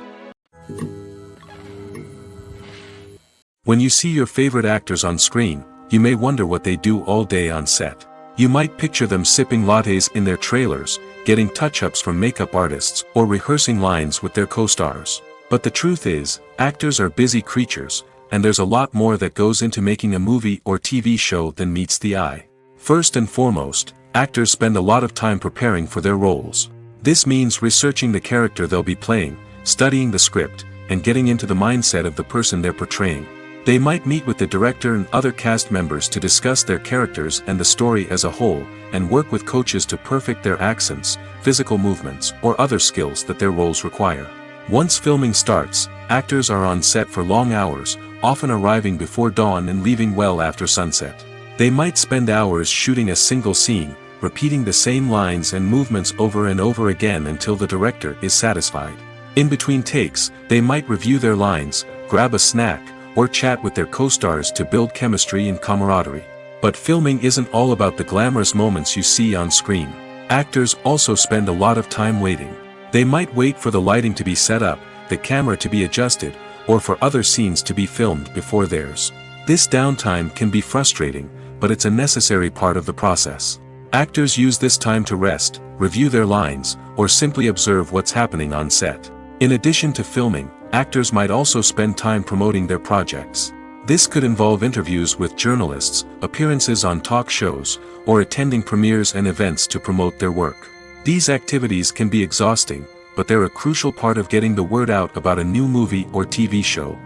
When you see your favorite actors on screen, you may wonder what they do all day on set. You might picture them sipping lattes in their trailers, getting touch-ups from makeup artists, or rehearsing lines with their co-stars. But the truth is, actors are busy creatures, and there's a lot more that goes into making a movie or TV show than meets the eye. First and foremost, actors spend a lot of time preparing for their roles. This means researching the character they'll be playing, studying the script, and getting into the mindset of the person they're portraying. They might meet with the director and other cast members to discuss their characters and the story as a whole, and work with coaches to perfect their accents, physical movements, or other skills that their roles require. Once filming starts, actors are on set for long hours, often arriving before dawn and leaving well after sunset. They might spend hours shooting a single scene, repeating the same lines and movements over and over again until the director is satisfied. In between takes, they might review their lines, grab a snack, or chat with their co-stars to build chemistry and camaraderie. But filming isn't all about the glamorous moments you see on screen. Actors also spend a lot of time waiting. They might wait for the lighting to be set up, the camera to be adjusted, or for other scenes to be filmed before theirs. This downtime can be frustrating, but it's a necessary part of the process. Actors use this time to rest, review their lines, or simply observe what's happening on set. In addition to filming, actors might also spend time promoting their projects. This could involve interviews with journalists, appearances on talk shows, or attending premieres and events to promote their work. These activities can be exhausting, but they're a crucial part of getting the word out about a new movie or TV show.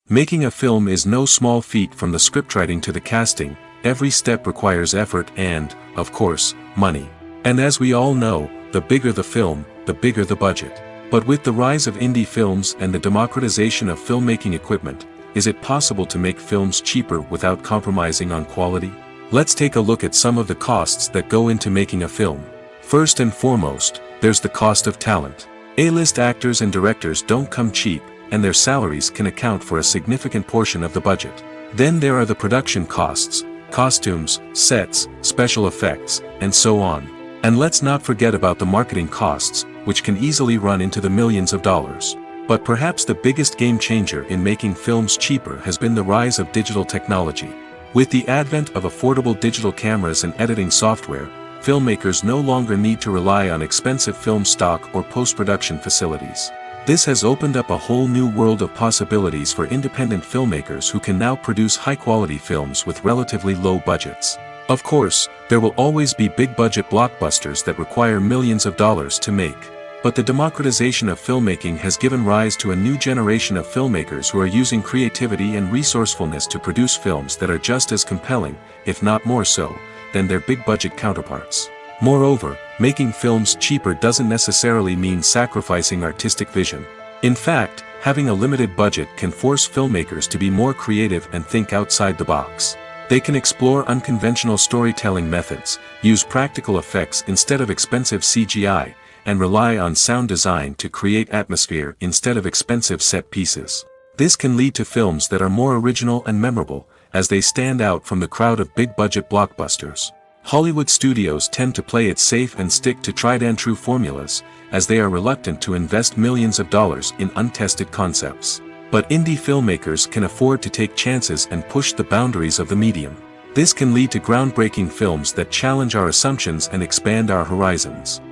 Making a film is no small feat. From the scriptwriting to the casting, every step requires effort and, of course, money. And as we all know, the bigger the film, the bigger the budget. But with the rise of indie films and the democratization of filmmaking equipment, is it possible to make films cheaper without compromising on quality? Let's take a look at some of the costs that go into making a film. First and foremost, there's the cost of talent. A-list actors and directors don't come cheap, and their salaries can account for a significant portion of the budget. Then there are the production costs, costumes, sets, special effects, and so on. And let's not forget about the marketing costs, which can easily run into the millions of dollars. But perhaps the biggest game changer in making films cheaper has been the rise of digital technology. With the advent of affordable digital cameras and editing software, filmmakers no longer need to rely on expensive film stock or post-production facilities. This has opened up a whole new world of possibilities for independent filmmakers who can now produce high-quality films with relatively low budgets. Of course, there will always be big-budget blockbusters that require millions of dollars to make. But the democratization of filmmaking has given rise to a new generation of filmmakers who are using creativity and resourcefulness to produce films that are just as compelling, if not more so, than their big-budget counterparts. Moreover, making films cheaper doesn't necessarily mean sacrificing artistic vision. In fact, having a limited budget can force filmmakers to be more creative and think outside the box. They can explore unconventional storytelling methods, use practical effects instead of expensive CGI, and rely on sound design to create atmosphere instead of expensive set pieces. This can lead to films that are more original and memorable, as they stand out from the crowd of big-budget blockbusters. Hollywood studios tend to play it safe and stick to tried-and-true formulas, as they are reluctant to invest millions of dollars in untested concepts. But indie filmmakers can afford to take chances and push the boundaries of the medium. This can lead to groundbreaking films that challenge our assumptions and expand our horizons.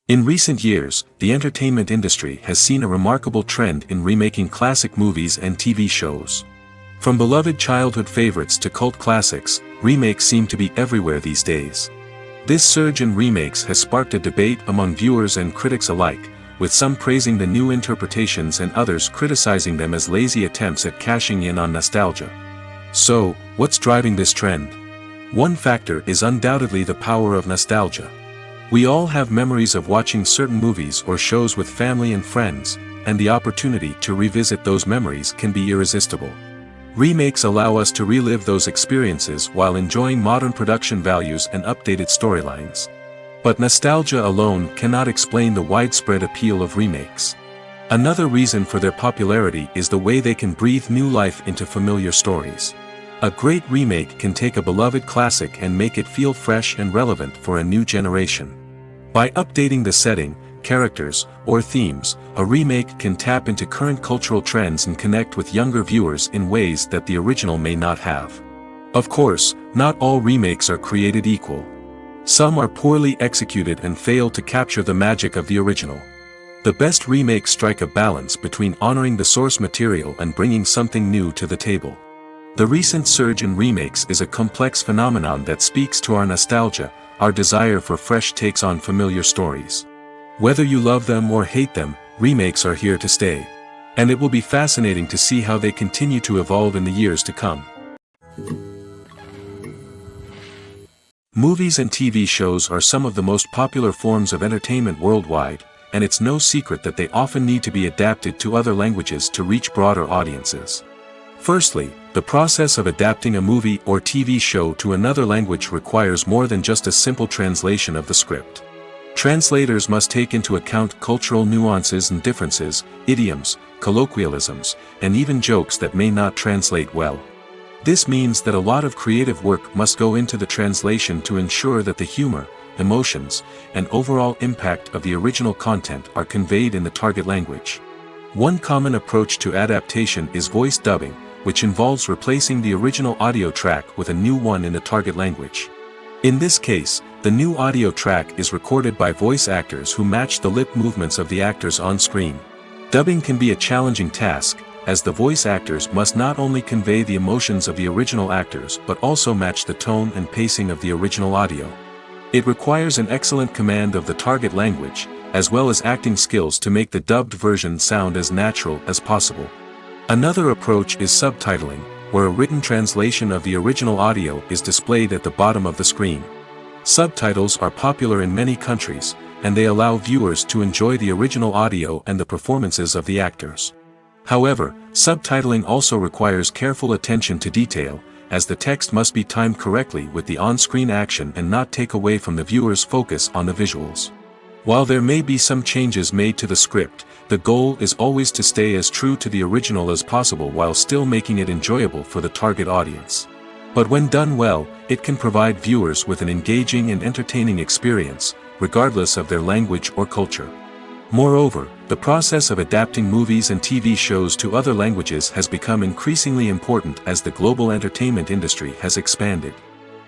In recent years, the entertainment industry has seen a remarkable trend in remaking classic movies and TV shows. From beloved childhood favorites to cult classics, remakes seem to be everywhere these days. This surge in remakes has sparked a debate among viewers and critics alike, with some praising the new interpretations and others criticizing them as lazy attempts at cashing in on nostalgia. So, what's driving this trend? One factor is undoubtedly the power of nostalgia. We all have memories of watching certain movies or shows with family and friends, and the opportunity to revisit those memories can be irresistible. Remakes allow us to relive those experiences while enjoying modern production values and updated storylines. But nostalgia alone cannot explain the widespread appeal of remakes. Another reason for their popularity is the way they can breathe new life into familiar stories. A great remake can take a beloved classic and make it feel fresh and relevant for a new generation. By updating the setting, characters, or themes, a remake can tap into current cultural trends and connect with younger viewers in ways that the original may not have. Of course, not all remakes are created equal. Some are poorly executed and fail to capture the magic of the original. The best remakes strike a balance between honoring the source material and bringing something new to the table. The recent surge in remakes is a complex phenomenon that speaks to our nostalgia, our desire for fresh takes on familiar stories. Whether you love them or hate them, remakes are here to stay. And it will be fascinating to see how they continue to evolve in the years to come. Movies and TV shows are some of the most popular forms of entertainment worldwide, and it's no secret that they often need to be adapted to other languages to reach broader audiences. Firstly, the process of adapting a movie or TV show to another language requires more than just a simple translation of the script. Translators must take into account cultural nuances and differences, idioms, colloquialisms, and even jokes that may not translate well. This means that a lot of creative work must go into the translation to ensure that the humor, emotions, and overall impact of the original content are conveyed in the target language. One common approach to adaptation is voice dubbing, which involves replacing the original audio track with a new one in the target language. In this case, the new audio track is recorded by voice actors who match the lip movements of the actors on screen. Dubbing can be a challenging task, as the voice actors must not only convey the emotions of the original actors but also match the tone and pacing of the original audio. It requires an excellent command of the target language, as well as acting skills to make the dubbed version sound as natural as possible. Another approach is subtitling, where a written translation of the original audio is displayed at the bottom of the screen. Subtitles are popular in many countries, and they allow viewers to enjoy the original audio and the performances of the actors. However, subtitling also requires careful attention to detail, as the text must be timed correctly with the on-screen action and not take away from the viewer's focus on the visuals. While there may be some changes made to the script, the goal is always to stay as true to the original as possible while still making it enjoyable for the target audience. But when done well, it can provide viewers with an engaging and entertaining experience, regardless of their language or culture. Moreover, the process of adapting movies and TV shows to other languages has become increasingly important as the global entertainment industry has expanded.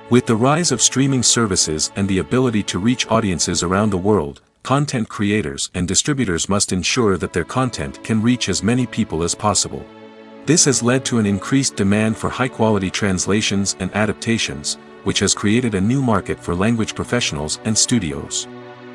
With the rise of streaming services and the ability to reach audiences around the world, content creators and distributors must ensure that their content can reach as many people as possible. This has led to an increased demand for high-quality translations and adaptations, which has created a new market for language professionals and studios.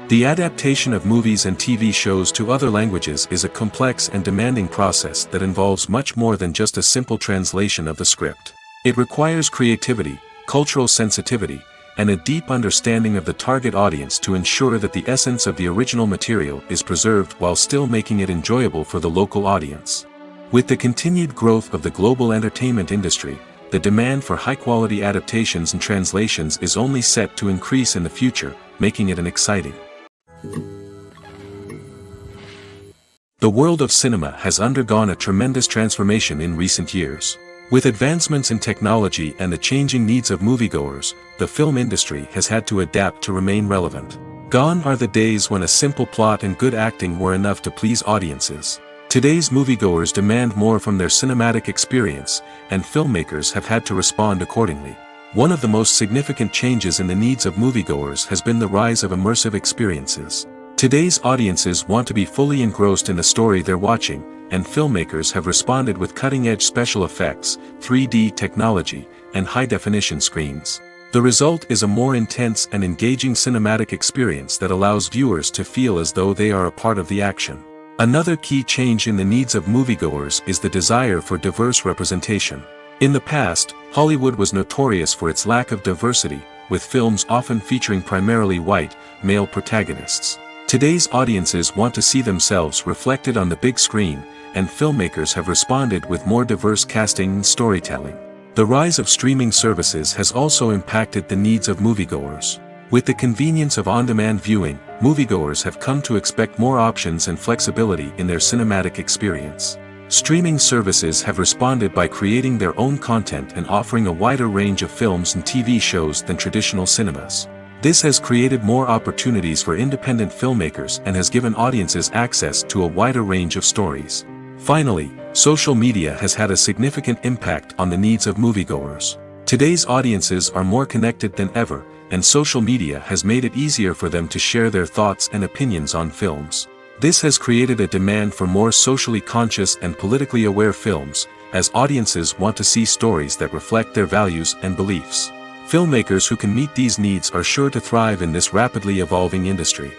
The adaptation of movies and TV shows to other languages is a complex and demanding process that involves much more than just a simple translation of the script. It requires creativity, cultural sensitivity, and a deep understanding of the target audience to ensure that the essence of the original material is preserved while still making it enjoyable for the local audience. With the continued growth of the global entertainment industry, the demand for high-quality adaptations and translations is only set to increase in the future, making it an exciting. The world of cinema has undergone a tremendous transformation in recent years. With advancements in technology and the changing needs of moviegoers, the film industry has had to adapt to remain relevant. Gone are the days when a simple plot and good acting were enough to please audiences. Today's moviegoers demand more from their cinematic experience, and filmmakers have had to respond accordingly. One of the most significant changes in the needs of moviegoers has been the rise of immersive experiences. Today's audiences want to be fully engrossed in the story they're watching, and filmmakers have responded with cutting-edge special effects, 3D technology, and high-definition screens. The result is a more intense and engaging cinematic experience that allows viewers to feel as though they are a part of the action. Another key change in the needs of moviegoers is the desire for diverse representation. In the past, Hollywood was notorious for its lack of diversity, with films often featuring primarily white, male protagonists. Today's audiences want to see themselves reflected on the big screen, and filmmakers have responded with more diverse casting and storytelling. The rise of streaming services has also impacted the needs of moviegoers. With the convenience of on-demand viewing, moviegoers have come to expect more options and flexibility in their cinematic experience. Streaming services have responded by creating their own content and offering a wider range of films and TV shows than traditional cinemas. This has created more opportunities for independent filmmakers and has given audiences access to a wider range of stories. Finally, social media has had a significant impact on the needs of moviegoers. Today's audiences are more connected than ever, and social media has made it easier for them to share their thoughts and opinions on films. This has created a demand for more socially conscious and politically aware films, as audiences want to see stories that reflect their values and beliefs. Filmmakers who can meet these needs are sure to thrive in this rapidly evolving industry.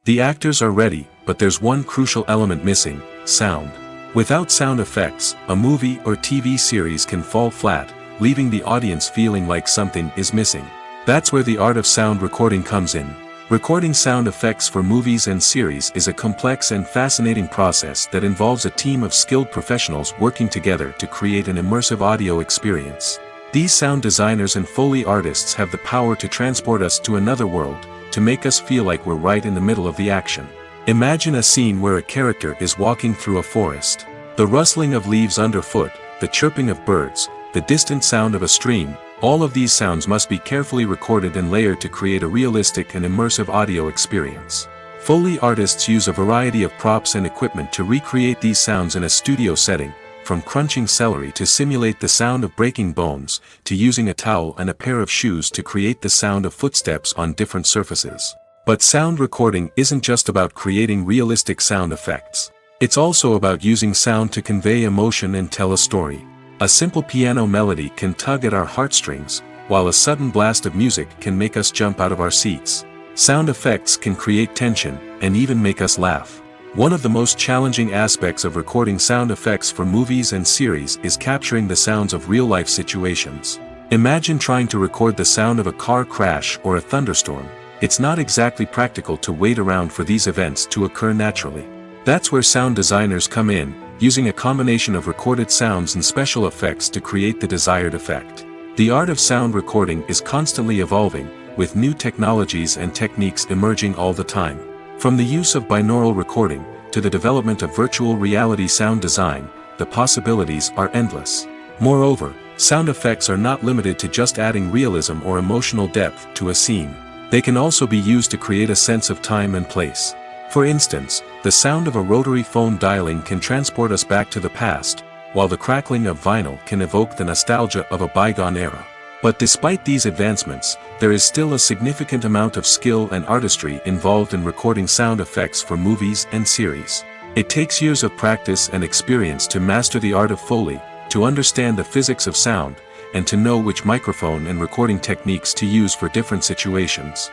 The actors are ready, but there's one crucial element missing: sound. Without sound effects, a movie or TV series can fall flat, leaving the audience feeling like something is missing. That's where the art of sound recording comes in. Recording sound effects for movies and series is a complex and fascinating process that involves a team of skilled professionals working together to create an immersive audio experience. These sound designers and Foley artists have the power to transport us to another world, to make us feel like we're right in the middle of the action. Imagine a scene where a character is walking through a forest. The rustling of leaves underfoot, the chirping of birds, the distant sound of a stream, all of these sounds must be carefully recorded and layered to create a realistic and immersive audio experience. Foley artists use a variety of props and equipment to recreate these sounds in a studio setting, from crunching celery to simulate the sound of breaking bones, to using a towel and a pair of shoes to create the sound of footsteps on different surfaces. But sound recording isn't just about creating realistic sound effects. It's also about using sound to convey emotion and tell a story. A simple piano melody can tug at our heartstrings, while a sudden blast of music can make us jump out of our seats. Sound effects can create tension, and even make us laugh. One of the most challenging aspects of recording sound effects for movies and series is capturing the sounds of real-life situations. Imagine trying to record the sound of a car crash or a thunderstorm. It's not exactly practical to wait around for these events to occur naturally. That's where sound designers come in, using a combination of recorded sounds and special effects to create the desired effect. The art of sound recording is constantly evolving, with new technologies and techniques emerging all the time. From the use of binaural recording, to the development of virtual reality sound design, the possibilities are endless. Moreover, sound effects are not limited to just adding realism or emotional depth to a scene. They can also be used to create a sense of time and place. For instance, the sound of a rotary phone dialing can transport us back to the past, while the crackling of vinyl can evoke the nostalgia of a bygone era. But despite these advancements, there is still a significant amount of skill and artistry involved in recording sound effects for movies and series. It takes years of practice and experience to master the art of Foley, to understand the physics of sound, and to know which microphone and recording techniques to use for different situations.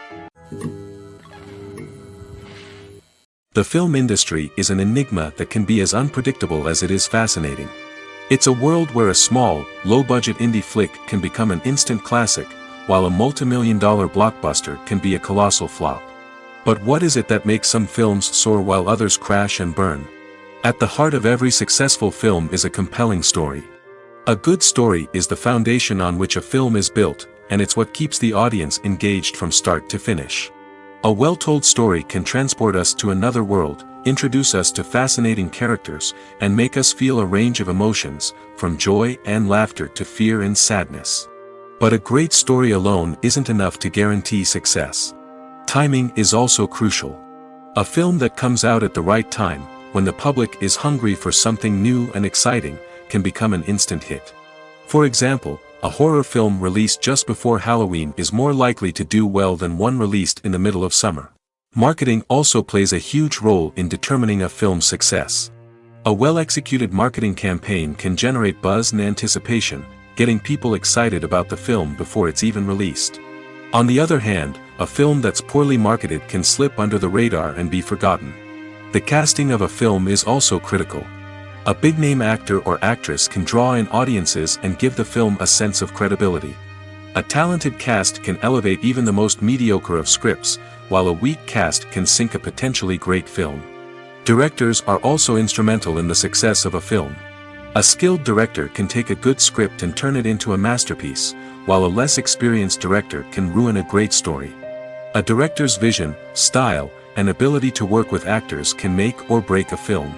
The film industry is an enigma that can be as unpredictable as it is fascinating. It's a world where a small, low-budget indie flick can become an instant classic, while a multi-million-dollar blockbuster can be a colossal flop. But what is it that makes some films soar while others crash and burn? At the heart of every successful film is a compelling story. A good story is the foundation on which a film is built, and it's what keeps the audience engaged from start to finish. A well-told story can transport us to another world, introduce us to fascinating characters, and make us feel a range of emotions, from joy and laughter to fear and sadness. But a great story alone isn't enough to guarantee success. Timing is also crucial. A film that comes out at the right time, when the public is hungry for something new and exciting, can become an instant hit. For example, a horror film released just before Halloween is more likely to do well than one released in the middle of summer. Marketing also plays a huge role in determining a film's success. A well-executed marketing campaign can generate buzz and anticipation, getting people excited about the film before it's even released. On the other hand, a film that's poorly marketed can slip under the radar and be forgotten. The casting of a film is also critical. A big-name actor or actress can draw in audiences and give the film a sense of credibility. A talented cast can elevate even the most mediocre of scripts, while a weak cast can sink a potentially great film. Directors are also instrumental in the success of a film. A skilled director can take a good script and turn it into a masterpiece, while a less experienced director can ruin a great story. A director's vision, style, and ability to work with actors can make or break a film.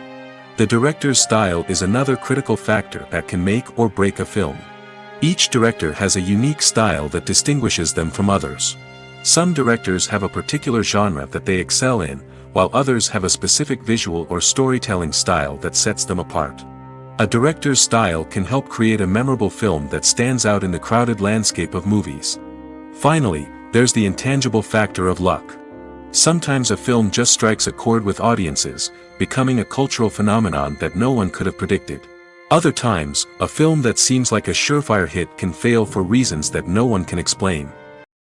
The director's style is another critical factor that can make or break a film. Each director has a unique style that distinguishes them from others. Some directors have a particular genre that they excel in, while others have a specific visual or storytelling style that sets them apart. A director's style can help create a memorable film that stands out in the crowded landscape of movies. Finally, there's the intangible factor of luck. Sometimes a film just strikes a chord with audiences, becoming a cultural phenomenon that no one could have predicted. Other times, a film that seems like a surefire hit can fail for reasons that no one can explain.